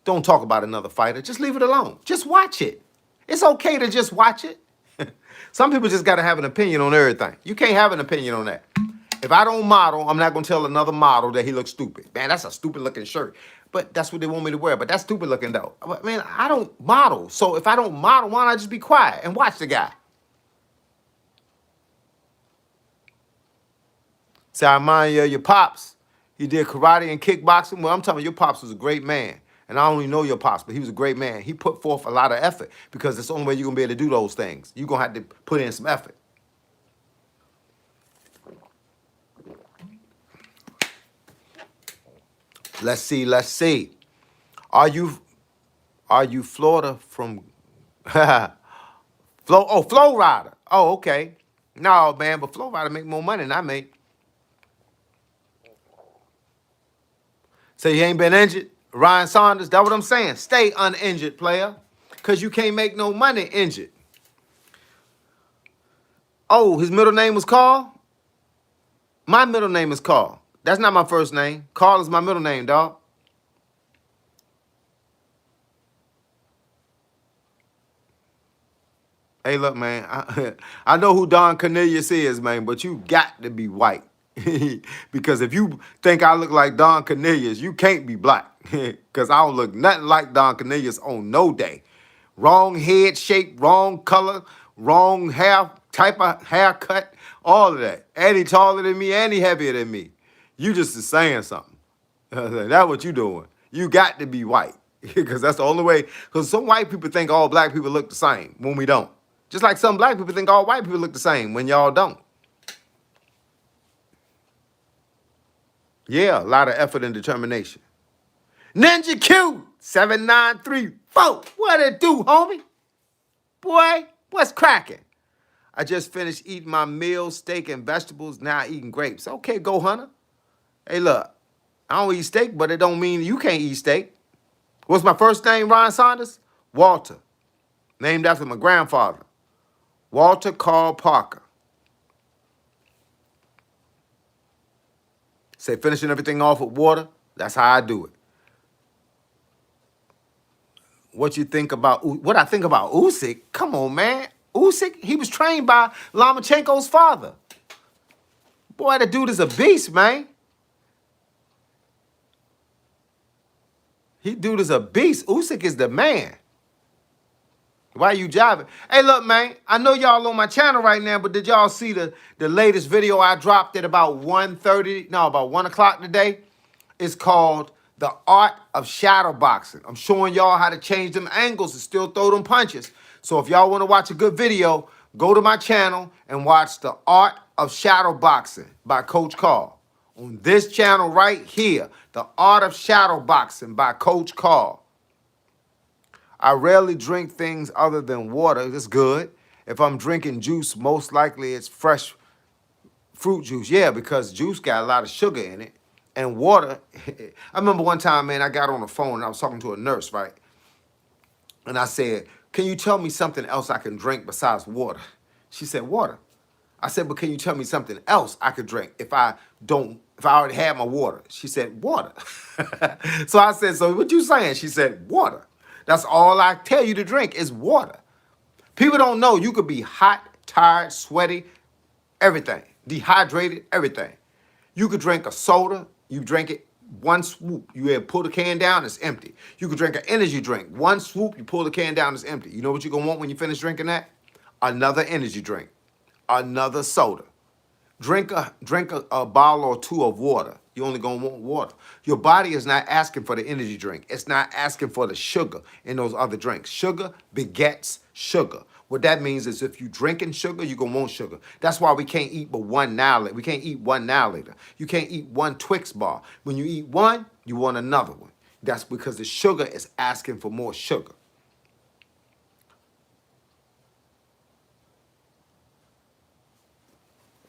don't talk about another fighter. Just leave it alone. Just watch it. It's okay to just watch it. Some people just got to have an opinion on everything. You can't have an opinion on that. If I don't model, I'm not going to tell another model that he looks stupid. Man, that's a stupid looking shirt. But that's what they want me to wear. But that's stupid looking though. But man, I don't model. So if I don't model, why don't I just be quiet and watch the guy? Say, I remind you of your pops. He did karate and kickboxing. Well, I'm telling you, your pops was a great man. And I don't even know your pops, but he was a great man. He put forth a lot of effort because it's the only way you're going to be able to do those things. You're going to have to put in some effort. Let's see. Are you Florida from Flow Rider? Oh, okay. No, man, but Flow Rider make more money than I make. So you ain't been injured? Ryan Saunders, that's what I'm saying. Stay uninjured, player. Because you can't make no money injured. Oh, his middle name was Carl? My middle name is Carl. That's not my first name. Carl is my middle name, dog. Hey, look, man. I know who Don Cornelius is, man, but you got to be white. Because if you think I look like Don Cornelius, you can't be black. Because I don't look nothing like Don Cornelius on no day. Wrong head shape, wrong color, wrong hair, type of haircut, all of that. And he taller than me and he heavier than me. You just is saying something. That's what you doing. You got to be white. Because that's the only way. Because some white people think all black people look the same when we don't. Just like some black people think all white people look the same when y'all don't. Yeah, a lot of effort and determination. Ninja Q 7934. What it do, homie? Boy, what's cracking? I just finished eating my meal, steak and vegetables. Now eating grapes. Okay, go hunter. Hey, look, I don't eat steak, but it don't mean you can't eat steak. What's my first name, Ron Saunders? Walter, named after my grandfather, Walter Carl Parker. Say finishing everything off with water. That's how I do it. What you think about? What I think about Usyk? Come on, man. Usyk, he was trained by Lomachenko's father. Boy, the dude is a beast, man. He dude is a beast. Usyk is the man. Why you jiving? Hey, look, man. I know y'all on my channel right now, but did y'all see the latest video I dropped at about 1:30? No, about 1 o'clock today? It's called The Art of Shadow Boxing. I'm showing y'all how to change them angles and still throw them punches. So if y'all want to watch a good video, go to my channel and watch The Art of Shadow Boxing by Coach Carl. On this channel right here, The Art of Shadow Boxing by Coach Carl. I rarely drink things other than water. That's good. If I'm drinking juice, most likely it's fresh fruit juice. Yeah, because juice got a lot of sugar in it. And water, I remember one time, man, I got on the phone and I was talking to a nurse, right? And I said, can you tell me something else I can drink besides water? She said, water. I said, but can you tell me something else I could drink if I already had my water? She said, water. So I said, so what you saying? She said, water. That's all I tell you to drink is water. People don't know you could be hot, tired, sweaty, everything. Dehydrated, everything. You could drink a soda, you drink it one swoop. You pull the can down, it's empty. You could drink an energy drink. One swoop, you pull the can down, it's empty. You know what you're gonna want when you finish drinking that? Another energy drink, another soda. Drink a bottle or two of water. You're only gonna want water. Your body is not asking for the energy drink. It's not asking for the sugar in those other drinks. Sugar begets sugar. What that means is if you're drinking sugar, you're gonna want sugar. That's why we can't eat but one now later. We can't eat one now later. You can't eat one Twix bar. When you eat one, you want another one. That's because the sugar is asking for more sugar.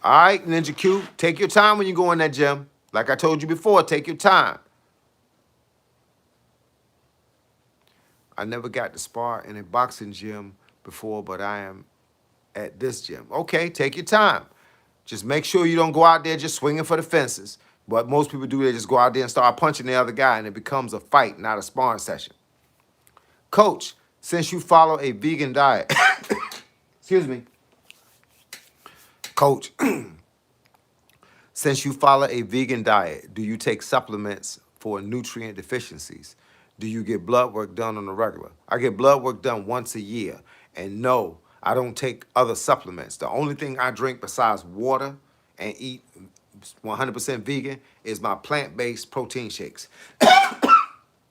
All right, Ninja Q, take your time when you go in that gym. Like I told you before, take your time. I never got to spar in a boxing gym before, but I am at this gym. Okay, take your time. Just make sure you don't go out there just swinging for the fences. What most people do, they just go out there and start punching the other guy, and it becomes a fight, not a sparring session. Coach, since you follow a vegan diet, excuse me, Coach, since you follow a vegan diet, do you take supplements for nutrient deficiencies? Do you get blood work done on the regular? I get blood work done once a year. And no, I don't take other supplements. The only thing I drink besides water and eat 100% vegan is my plant-based protein shakes.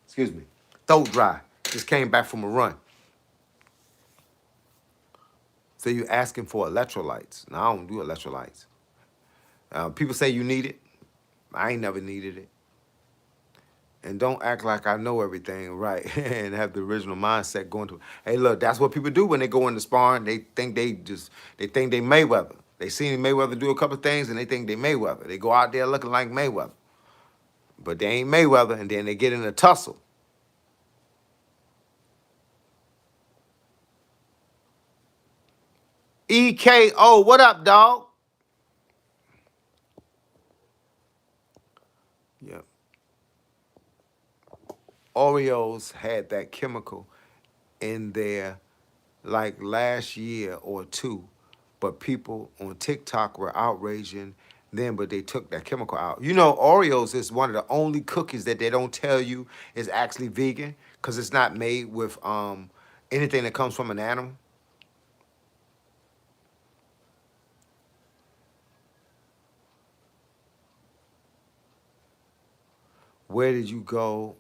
Excuse me. Throat dry. Just came back from a run. So you're asking for electrolytes. No, I don't do electrolytes. People say you need it. I ain't never needed it. And don't act like I know everything right and have the original mindset going to, hey, look, that's what people do when they go into sparring. They think they Mayweather. They seen Mayweather do a couple of things and they think they Mayweather. They go out there looking like Mayweather. But they ain't Mayweather, and then they get in a tussle. EKO, what up, dog? Yeah. Oreos had that chemical in there like last year or two, but people on TikTok were outraging them, but they took that chemical out. You know, Oreos is one of the only cookies that they don't tell you is actually vegan because it's not made with anything that comes from an animal. Where did you go?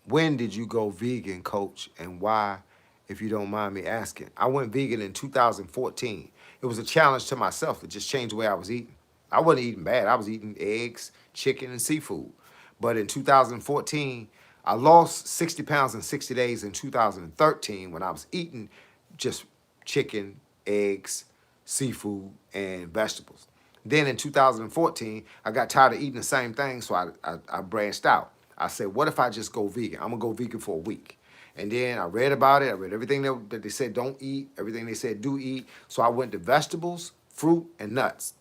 When did you go vegan, Coach, and why, if you don't mind me asking? I went vegan in 2014. It was a challenge to myself to just change the way I was eating. I wasn't eating bad. I was eating eggs, chicken, and seafood. But in 2014, I lost 60 pounds in 60 days in 2013 when I was eating just chicken, eggs, seafood, and vegetables. Then in 2014, I got tired of eating the same thing, so I branched out. I said, what if I just go vegan? I'm going to go vegan for a week. And then I read about it. I read everything that they said don't eat, everything they said do eat. So I went to vegetables, fruit, and nuts.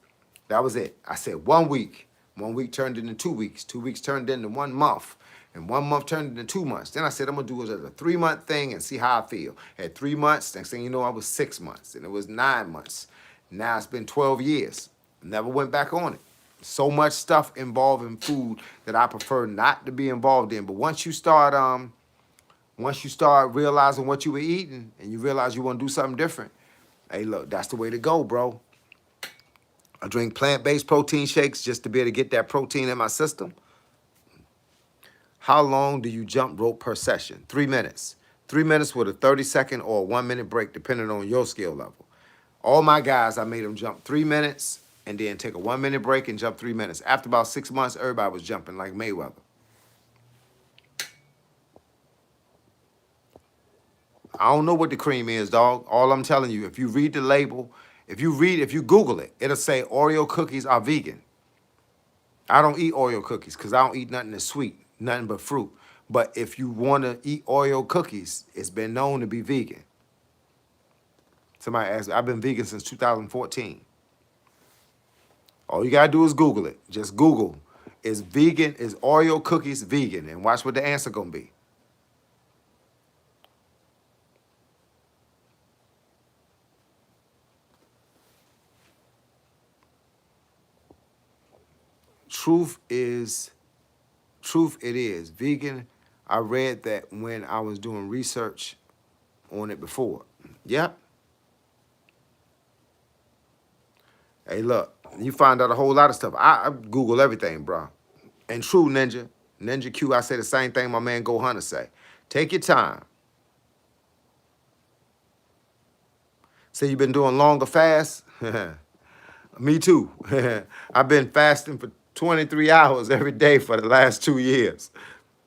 That was it. I said 1 week. 1 week turned into 2 weeks. 2 weeks turned into 1 month. And 1 month turned into 2 months. Then I said, I'm going to do it as a 3-month thing and see how I feel. At 3 months, next thing you know, I was 6 months. And it was 9 months. Now it's been 12 years. Never went back on it. So much stuff involving food that I prefer not to be involved in. But once you start realizing what you were eating and you realize you want to do something different, hey, look, that's the way to go, bro. I drink plant-based protein shakes just to be able to get that protein in my system. How long do you jump rope per session? 3 minutes. 3 minutes with a 30-second or a 1-minute break, depending on your skill level. All my guys, I made them jump 3 minutes and then take a 1-minute break and jump 3 minutes. After about 6 months, everybody was jumping like Mayweather. I don't know what the cream is, dog. All I'm telling you, if you read the label, if you Google it, it'll say Oreo cookies are vegan. I don't eat Oreo cookies because I don't eat nothing that's sweet, nothing but fruit. But if you want to eat Oreo cookies, it's been known to be vegan. Somebody asked me, I've been vegan since 2014. All you got to do is Google it. Just Google, is Oreo cookies vegan? And watch what the answer going to be. Truth it is. Vegan, I read that when I was doing research on it before. Yep. Hey, look, you find out a whole lot of stuff. I Google everything, bro. And true, Ninja Q, I say the same thing my man Go Hunter say. Take your time. Say you've been doing longer fasts? Me too. I've been fasting for 23 hours every day for the last 2 years.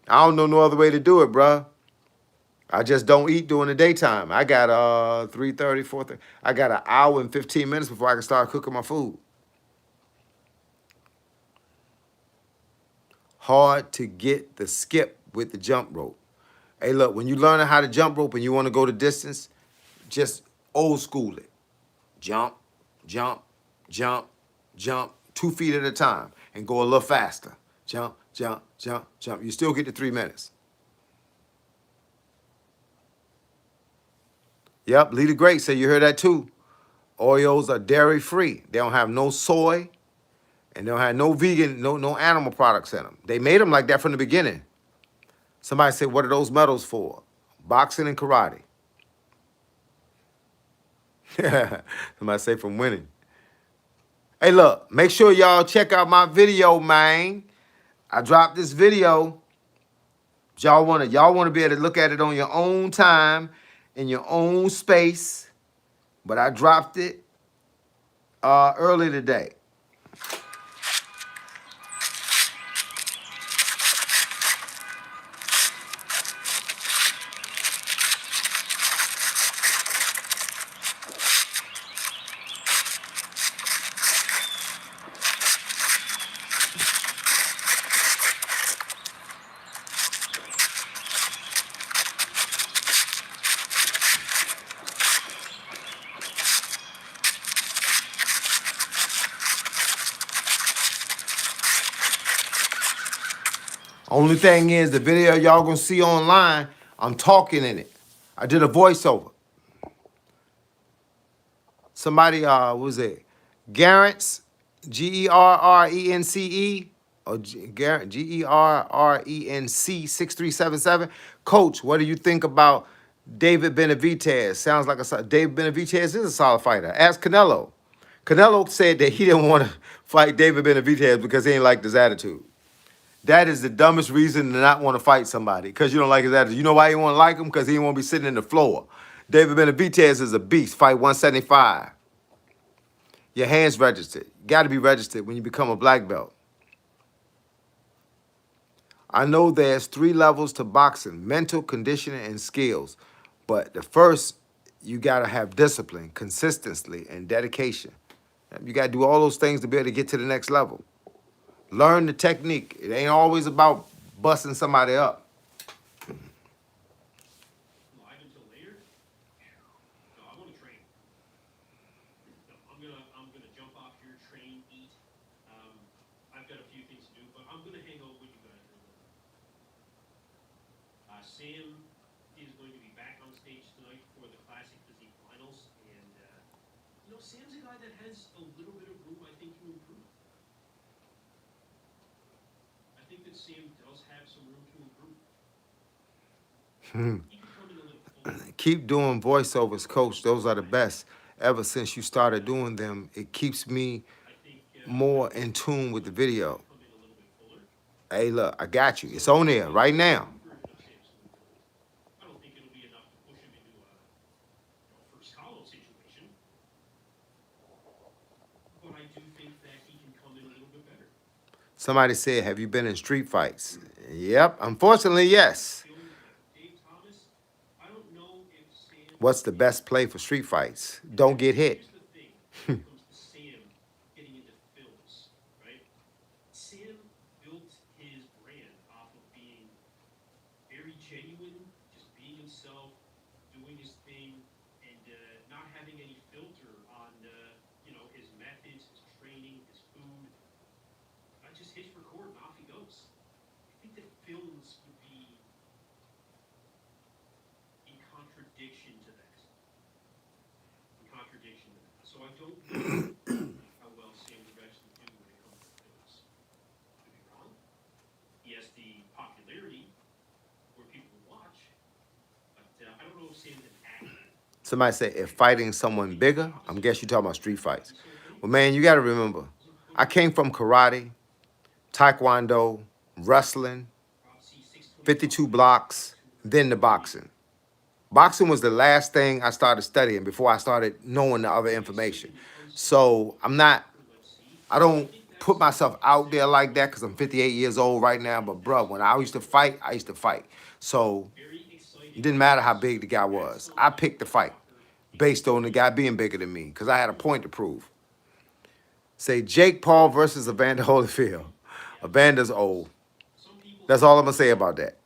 I don't know no other way to do it, bruh. I just don't eat during the daytime. I got 3:30, 4:30. I got an hour and 15 minutes before I can start cooking my food. Hard to get the skip with the jump rope. Hey, look, when you learn how to jump rope and you want to go the distance, just old school it. Jump, jump, jump, jump, 2 feet at a time and go a little faster. Jump, jump, jump, jump. You still get to 3 minutes. Yep, Lita Great said you heard that too. Oreos are dairy free. They don't have no soy and they don't have no vegan, no animal products in them. They made them like that from the beginning. Somebody said, what are those medals for? Boxing and karate. Somebody say from winning. Hey, look, make sure y'all check out my video, man. I dropped this video. Y'all wanna be able to look at it on your own time, in your own space. But I dropped it early today. Only thing is, the video y'all gonna see online, I'm talking in it. I did a voiceover. Somebody, what was it? Garrence, Gerrence, or Gerrence 6377. Coach, what do you think about David Benavidez? Sounds like David Benavidez is a solid fighter. Ask Canelo. Canelo said that he didn't want to fight David Benavidez because he didn't like his attitude. That is the dumbest reason to not want to fight somebody, because you don't like his attitude. You know why you want to like him? Because he won't be sitting in the floor. David Benavidez is a beast, fight 175. Your hands registered. You got to be registered when you become a black belt. I know there's 3 levels to boxing: mental, conditioning, and skills. But the first, you got to have discipline, consistency, and dedication. You got to do all those things to be able to get to the next level. Learn the technique. It ain't always about busting somebody up. Live until later? No, I want to train. No, I'm gonna jump off here, train, eat. I've got a few things to do, but I'm gonna hang out with you guys for a little bit. Sam is going to be back on stage tonight for the Classic Physique Finals, and Sam's a guy that has a little bit of room, I think, to improve. I think that Sam does have some room to improve. He could come in a little fuller. Keep doing voiceovers, coach. Those are the best. Ever since you started doing them, it keeps me I think more in tune with the video. come in a little bit fuller. Hey, look, I got you. It's on there right now. Version of Sam's ability. I don't think it'll be enough to push him into a first column situation, but I do think that he can come in a little bit better. Somebody said, have you been in street fights? Yep, unfortunately, yes. Dave Thomas, I don't know if Sam. What's the best play for street fights? Don't get hit. Here's the thing when it comes to Sam getting into films, right? Sam built his brand off of being very genuine, just being himself, doing his thing, and not having any filter on his methods, his training, his food. I just hits record and off he goes. I think that films would be in contradiction to that. So I don't know how well Sam would actually do when it comes to films. Could be wrong. He has the popularity where people watch, but I don't know if Sam's an actor. Somebody said, if fighting someone bigger, I'm guess you're talking about street fights. Well, man, you got to remember, I came from karate, taekwondo, wrestling, 52 blocks, then the boxing. Boxing was the last thing I started studying before I started knowing the other information. So I don't put myself out there like that because I'm 58 years old right now. But, bro, when I used to fight, I used to fight. So it didn't matter how big the guy was. I picked the fight based on the guy being bigger than me because I had a point to prove. Say Jake Paul versus Evander Holyfield. Evander's old. That's all I'm going to say about that.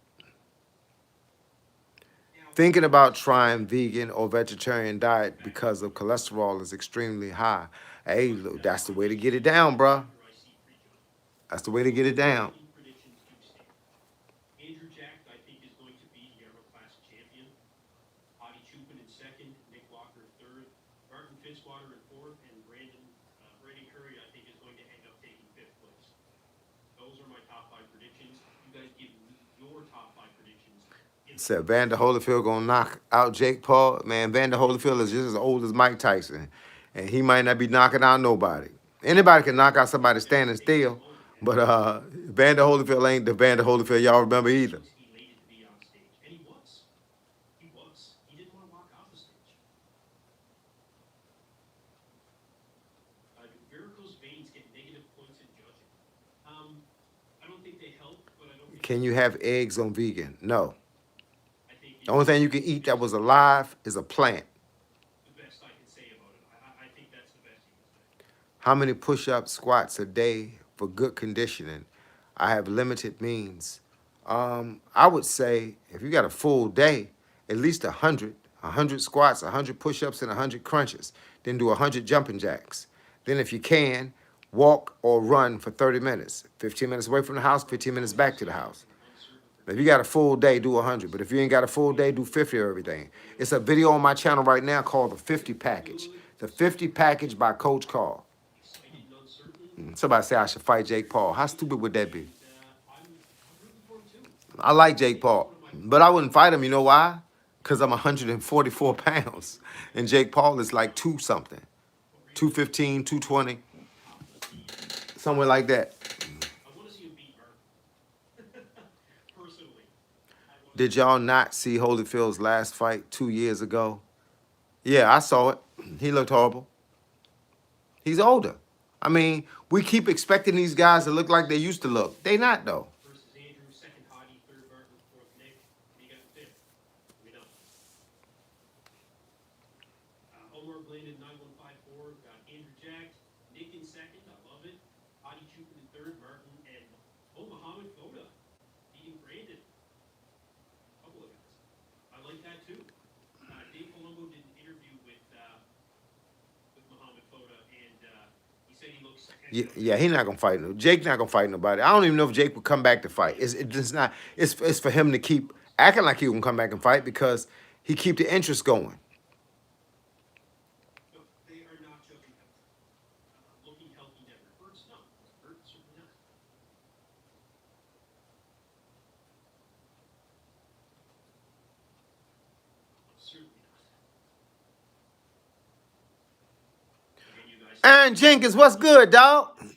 Thinking about trying vegan or vegetarian diet because of cholesterol is extremely high. Hey, look, that's the way to get it down, bro. That's the way to get it down. Predictions do stand. Andrew Jack, I think, is going to be the Euro Class champion. Adi Chupin in second, Nick Walker third, Martin Fitzwater in fourth, and Brandon Curry, I think, is going to end up taking fifth place. Those are my top 5 predictions. You guys give me your top 5 predictions. Said Vander Holyfield gonna knock out Jake Paul. Man, Vander Holyfield is just as old as Mike Tyson, and he might not be knocking out nobody. Anybody can knock out somebody standing still, but Vander Holyfield ain't the Vander Holyfield y'all remember either. Elated to be on stage, and he was. He was. He didn't want to walk off the stage. Do varicose veins get negative points in judging? I don't think they help, but I don't think. Can you have eggs on vegan? No. I think The only thing you can eat that was alive is a plant. the best I can say about it. I think that's the best you can say. How many push-ups, squats a day for good conditioning? I have limited means. I would say if you got a full day, at least 100 squats, 100 push-ups, and 100 crunches. Then do 100 jumping jacks. Then if you can, walk or run for 30 minutes. 15 minutes away from the house, 15 minutes back to the house. If you got a full day, do 100. But if you ain't got a full day, do 50 of everything. It's a video on my channel right now called the 50 Package. The 50 Package by Coach Carl. Somebody say I should fight Jake Paul. How stupid would that be? I like Jake Paul, but I wouldn't fight him. You know why? Because I'm 144 pounds. And Jake Paul is like 2-something. 215, 220. Somewhere like that. I want to see him beat her. Personally. Did y'all not see Holyfield's last fight 2 years ago? Yeah, I saw it. He looked horrible. He's older. I mean, we keep expecting these guys to look like they used to look. They not though. Versus Andrew, second Hottie, third Martin, fourth Nick. Who you got in fifth? Let me know. Omar Blandon 9154 got Andrew jacked. Nick in second. I love it. Hottie Chupin in third. Martin and Muhammad Foda beating Brandon. A couple of guys. I like that too. Dave Palumbo did an interview with Muhammad Foda, and he said he looks. Yeah, he's not gonna fight. Jake not gonna fight nobody. I don't even know if Jake would come back to fight. It's not. It's for him to keep acting like he can come back and fight because he keep the interest going. No, they are not joking. Looking healthy never hurts. No, hurt certainly not. Certainly not. Again, you guys. Aaron Jenkins, what's good, dog? Chat, thank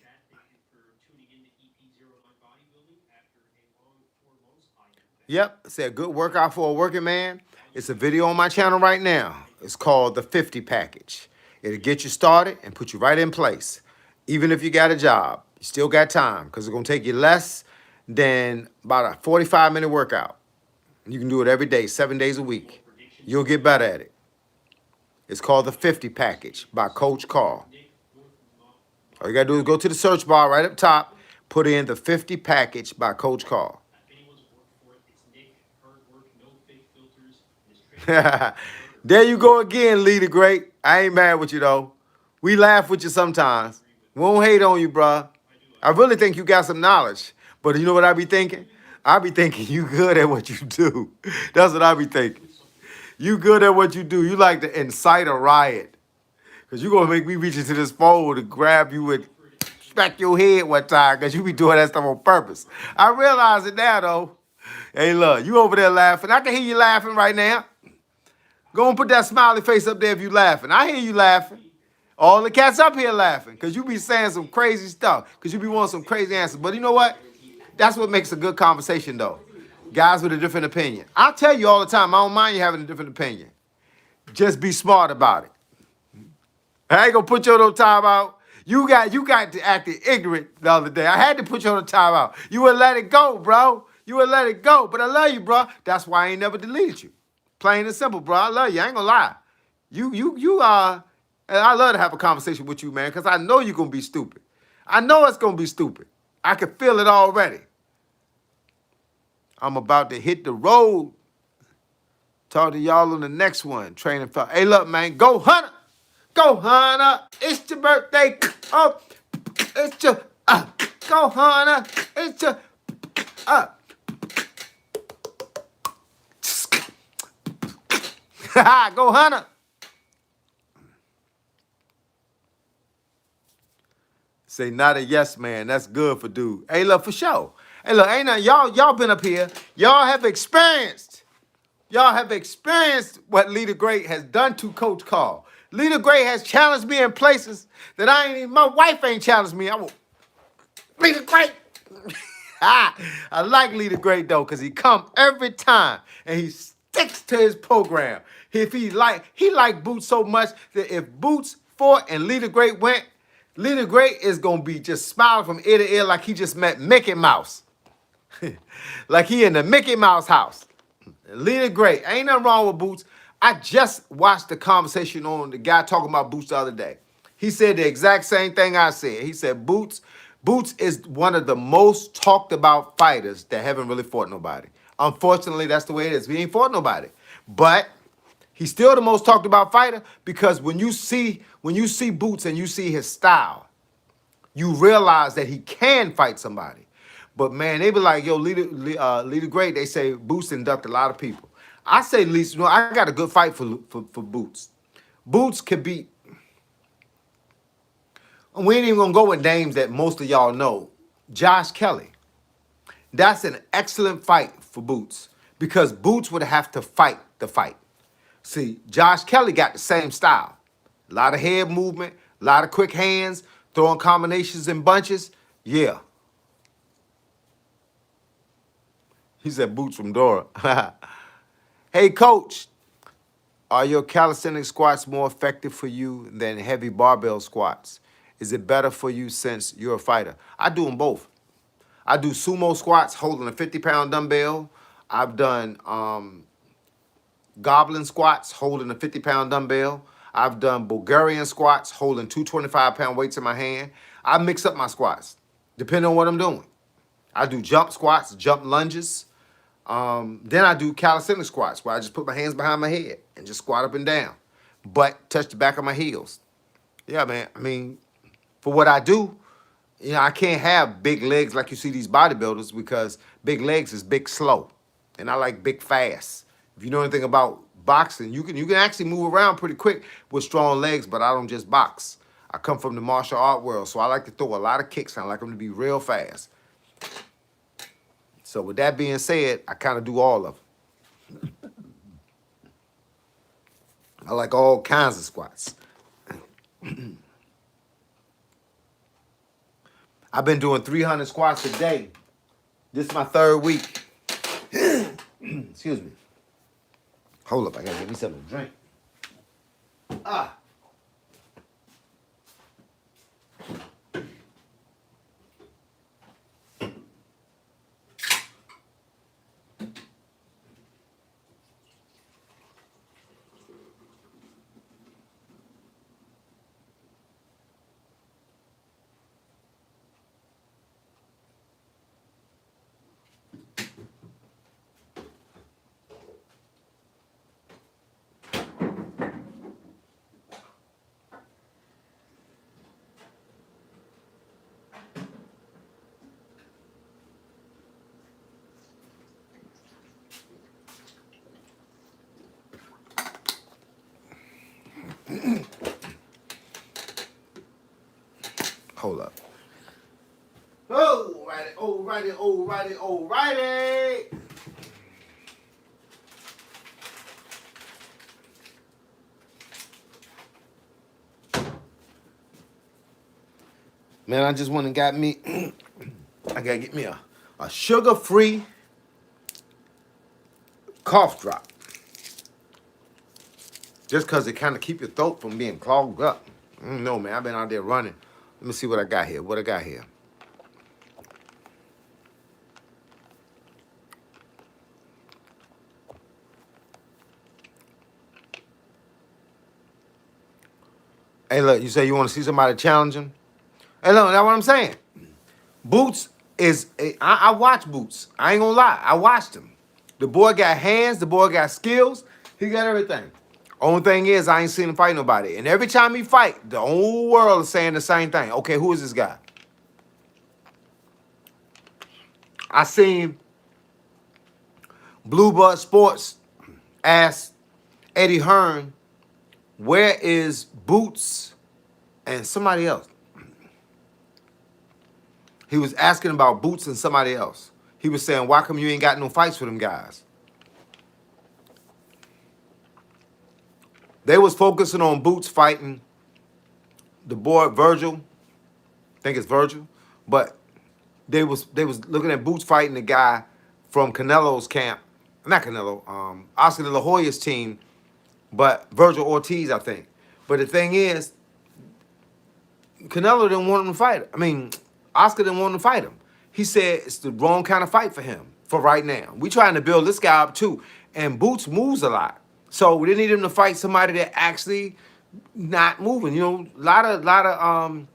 you for tuning in to EP09 Bodybuilding after a long 4 months. I am back. Yep, it's a good workout for a working man. It's a video on my channel right now. It's called the 50 package. It'll get you started and put you right in place. Even if you got a job, you still got time because it's gonna take you less than about a 45-minute workout. You can do it every day, 7 days a week. You'll get better at it. It's called the 50 package by Coach Carl. All you gotta do is go to the search bar right up top, put in the 50 package by Coach Carl. If anyone's worked for it, it's Nick. Hard work, no fake filters. And his training. There you go again, Lee the Great. I ain't mad with you though. We laugh with you sometimes. We won't hate on you, bruh. I really think you got some knowledge. But you know what I be thinking? I be thinking you good at what you do. That's what I be thinking. You good at what you do. You like to incite a riot. Because you going to make me reach into this phone to grab you and smack your head one time because you be doing that stuff on purpose. I realize it now, though. Hey, look, you over there laughing. I can hear you laughing right now. Go and put that smiley face up there if you laughing. I hear you laughing. All the cats up here laughing because you be saying some crazy stuff because you be wanting some crazy answers. But you know what? That's what makes a good conversation, though. Guys with a different opinion. I'll tell you all the time, I don't mind you having a different opinion. Just be smart about it. I ain't gonna put you on no timeout. You got to act ignorant the other day. I had to put you on a timeout. You would let it go, bro. You would let it go. But I love you, bro. That's why I ain't never deleted you. Plain and simple, bro. I love you. I ain't gonna lie. You are. And I love to have a conversation with you, man, because I know you're gonna be stupid. I know it's gonna be stupid. I can feel it already. I'm about to hit the road. Talk to y'all on the next one. Training fell. Hey, look, man. Go Hunter. Go Hunter. It's your birthday. Oh, it's your. Go Hunter. It's your. Go Hunter. Say not a yes man. That's good for dude. Hey, look, for sure. Hey, look, ain't nothing. Y'all been up here. Y'all have experienced. Y'all have experienced what Lee the Great has done to Coach Carl. Lee the Great has challenged me in places that I ain't even, my wife ain't challenged me. I will, Lee the Great. I like Lee the Great though, because he come every time and he sticks to his program. If he like Boots so much that if Boots fought and Lee the Great went, Lee the Great is gonna be just smiling from ear to ear like he just met Mickey Mouse. Like he in the Mickey Mouse house. Lee the Great. Ain't nothing wrong with Boots. I just watched the conversation on the guy talking about Boots the other day. He said the exact same thing I said. He said Boots is one of the most talked about fighters that haven't really fought nobody. Unfortunately, that's the way it is. We ain't fought nobody. But he's still the most talked about fighter because when you see Boots and you see his style, you realize that he can fight somebody. But man, they be like, yo, Lee the Great, they say Boots induct a lot of people. I say, Lee, I got a good fight for Boots. Boots could beat. We ain't even gonna go with names that most of y'all know. Josh Kelly. That's an excellent fight for Boots because Boots would have to fight the fight. See, Josh Kelly got the same style. A lot of head movement, a lot of quick hands, throwing combinations and bunches. Yeah. He said Boots from Dora. Hey, coach, are your calisthenic squats more effective for you than heavy barbell squats? Is it better for you since you're a fighter? I do them both. I do sumo squats holding a 50-pound dumbbell. I've done goblin squats holding a 50-pound dumbbell. I've done Bulgarian squats holding two 25-pound weights in my hand. I mix up my squats depending on what I'm doing. I do jump squats, jump lunges. Then I do calisthenic squats where I just put my hands behind my head and just squat up and down. Butt touch the back of my heels. Yeah, man. I mean, for what I do, I can't have big legs like you see these bodybuilders because big legs is big slow. And I like big fast. If you know anything about boxing, you can actually move around pretty quick with strong legs, but I don't just box. I come from the martial art world, so I like to throw a lot of kicks and I like them to be real fast. So with that being said, I kind of do all of them. I like all kinds of squats. I've been doing 300 squats a day. This is my third week. Excuse me. Hold up, I gotta get me something to drink. Ah. Hold up. Alrighty. Man, I just went and got me, I gotta get me a sugar-free cough drop. Just because it kind of keep your throat from being clogged up. I don't know, man. I've been out there running. Let me see what I got here. Hey, look, you say you want to see somebody challenging? Hey, look, that's what I'm saying. Boots is, I watch Boots. I ain't gonna lie. I watched him. The boy got hands. The boy got skills. He got everything. Only thing is, I ain't seen him fight nobody. And every time he fight, the whole world is saying the same thing. Okay, who is this guy? I seen Bluebird Sports ask Eddie Hearn, where is Boots and somebody else? He was asking about Boots and somebody else. He was saying, why come you ain't got no fights with them guys? They was focusing on Boots fighting the boy Virgil. I think it's Virgil. But they was looking at Boots fighting the guy from Canelo's camp. Not Canelo, Oscar De La Hoya's team, but Virgil Ortiz, I think. But the thing is, Canelo didn't want him to fight him. I mean, Oscar didn't want him to fight him. He said it's the wrong kind of fight for him for right now. We trying to build this guy up too. And Boots moves a lot. So we didn't need him to fight somebody that actually not moving. You know, a lot of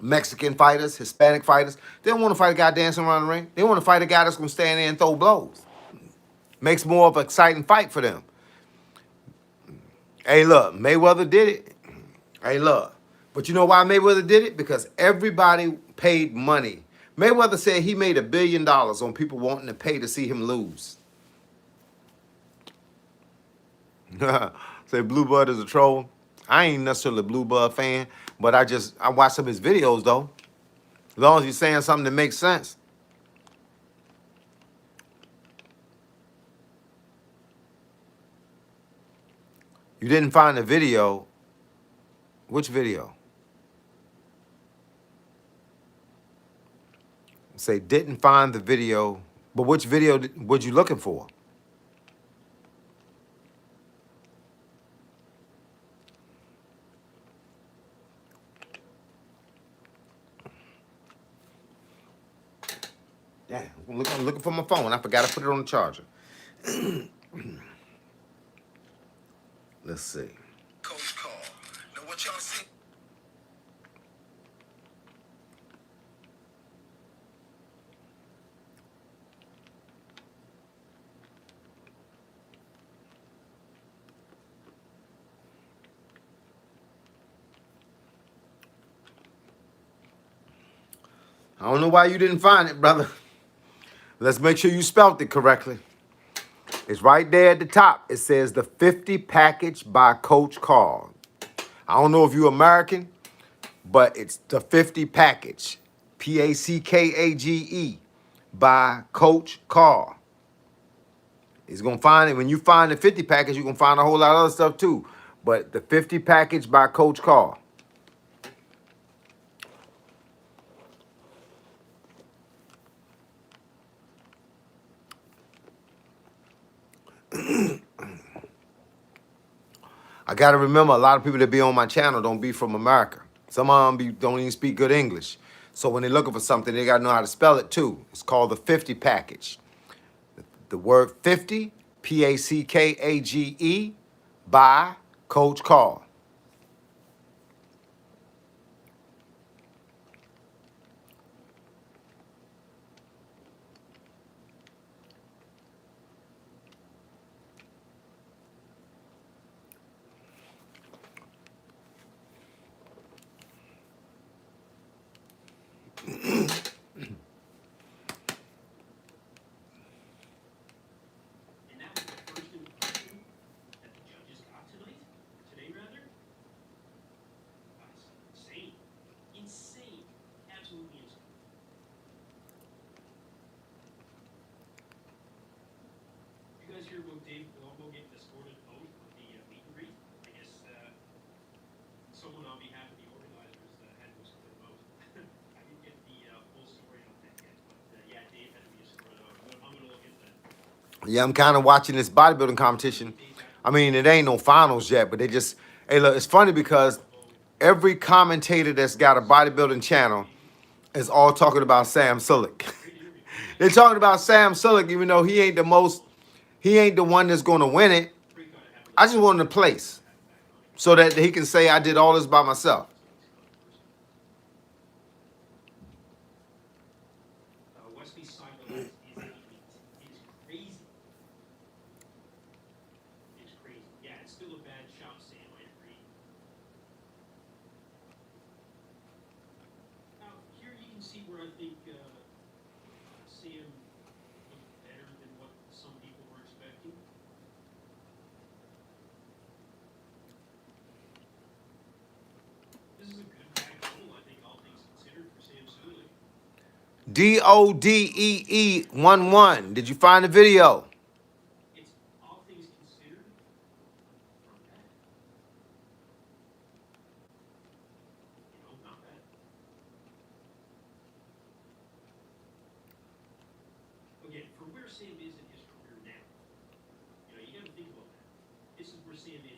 Mexican fighters, Hispanic fighters, they don't want to fight a guy dancing around the ring. They want to fight a guy that's going to stand there and throw blows. Makes more of an exciting fight for them. Hey, look, Mayweather did it. Hey, look. But you know why Mayweather did it? Because everybody paid money. Mayweather said he made $1 billion on people wanting to pay to see him lose. Say Bluebird is a troll. I ain't necessarily a Bluebird fan, but I watch some of his videos though. As long as he's saying something that makes sense. You didn't find the video. Which video? Say didn't find the video, but which video were you looking for? Yeah, I'm looking for my phone. I forgot to put it on the charger. Let's see. Coach call. Now what y'all see? I don't know why you didn't find it, brother. Let's make sure you spelled it correctly. It's right there at the top. It says the 50 package by Coach Carl. I don't know if you're American, but it's the 50 package. Package by Coach Carl. He's going to find it. When you find the 50 package, you're going to find a whole lot of other stuff too. But the 50 package by Coach Carl. I got to remember, a lot of people that be on my channel don't be from America. Some of them don't even speak good English. So when they're looking for something, they got to know how to spell it too. It's called the 50 package. The word 50, Package, by Coach Carl. And that was the first impression that the judges got tonight, or today rather. That's insane. Insane. Absolutely insane. You guys hear about Dave Colombo getting escorted out of the meet and greet? I guess someone on behalf of the organizers had to escort him out. I didn't get the full story on that yet, but yeah, Dave had to be escorted out. I'm going to look into that. Yeah, I'm kind of watching this bodybuilding competition. I mean, it ain't no finals yet, but they just, hey, look, it's funny because every commentator that's got a bodybuilding channel is all talking about Sam Sulek. They're talking about Sam Sulek, even though he ain't the one that's going to win it. I just want him to place so that he can say I did all this by myself. Wesley's side of the lines is elite. It is crazy. It's crazy. Yeah, it's still a bad shot, Sam. I agree. Now, here you can see where I think Sam looked better than what some people were expecting. This is a good back goal, I think, all things considered, for Sam Sulek. DODEE11. Did you find the video? It's all things considered, not bad. Not bad. Again, for where Sam is in his career now, you got to think about that. This is where Sam is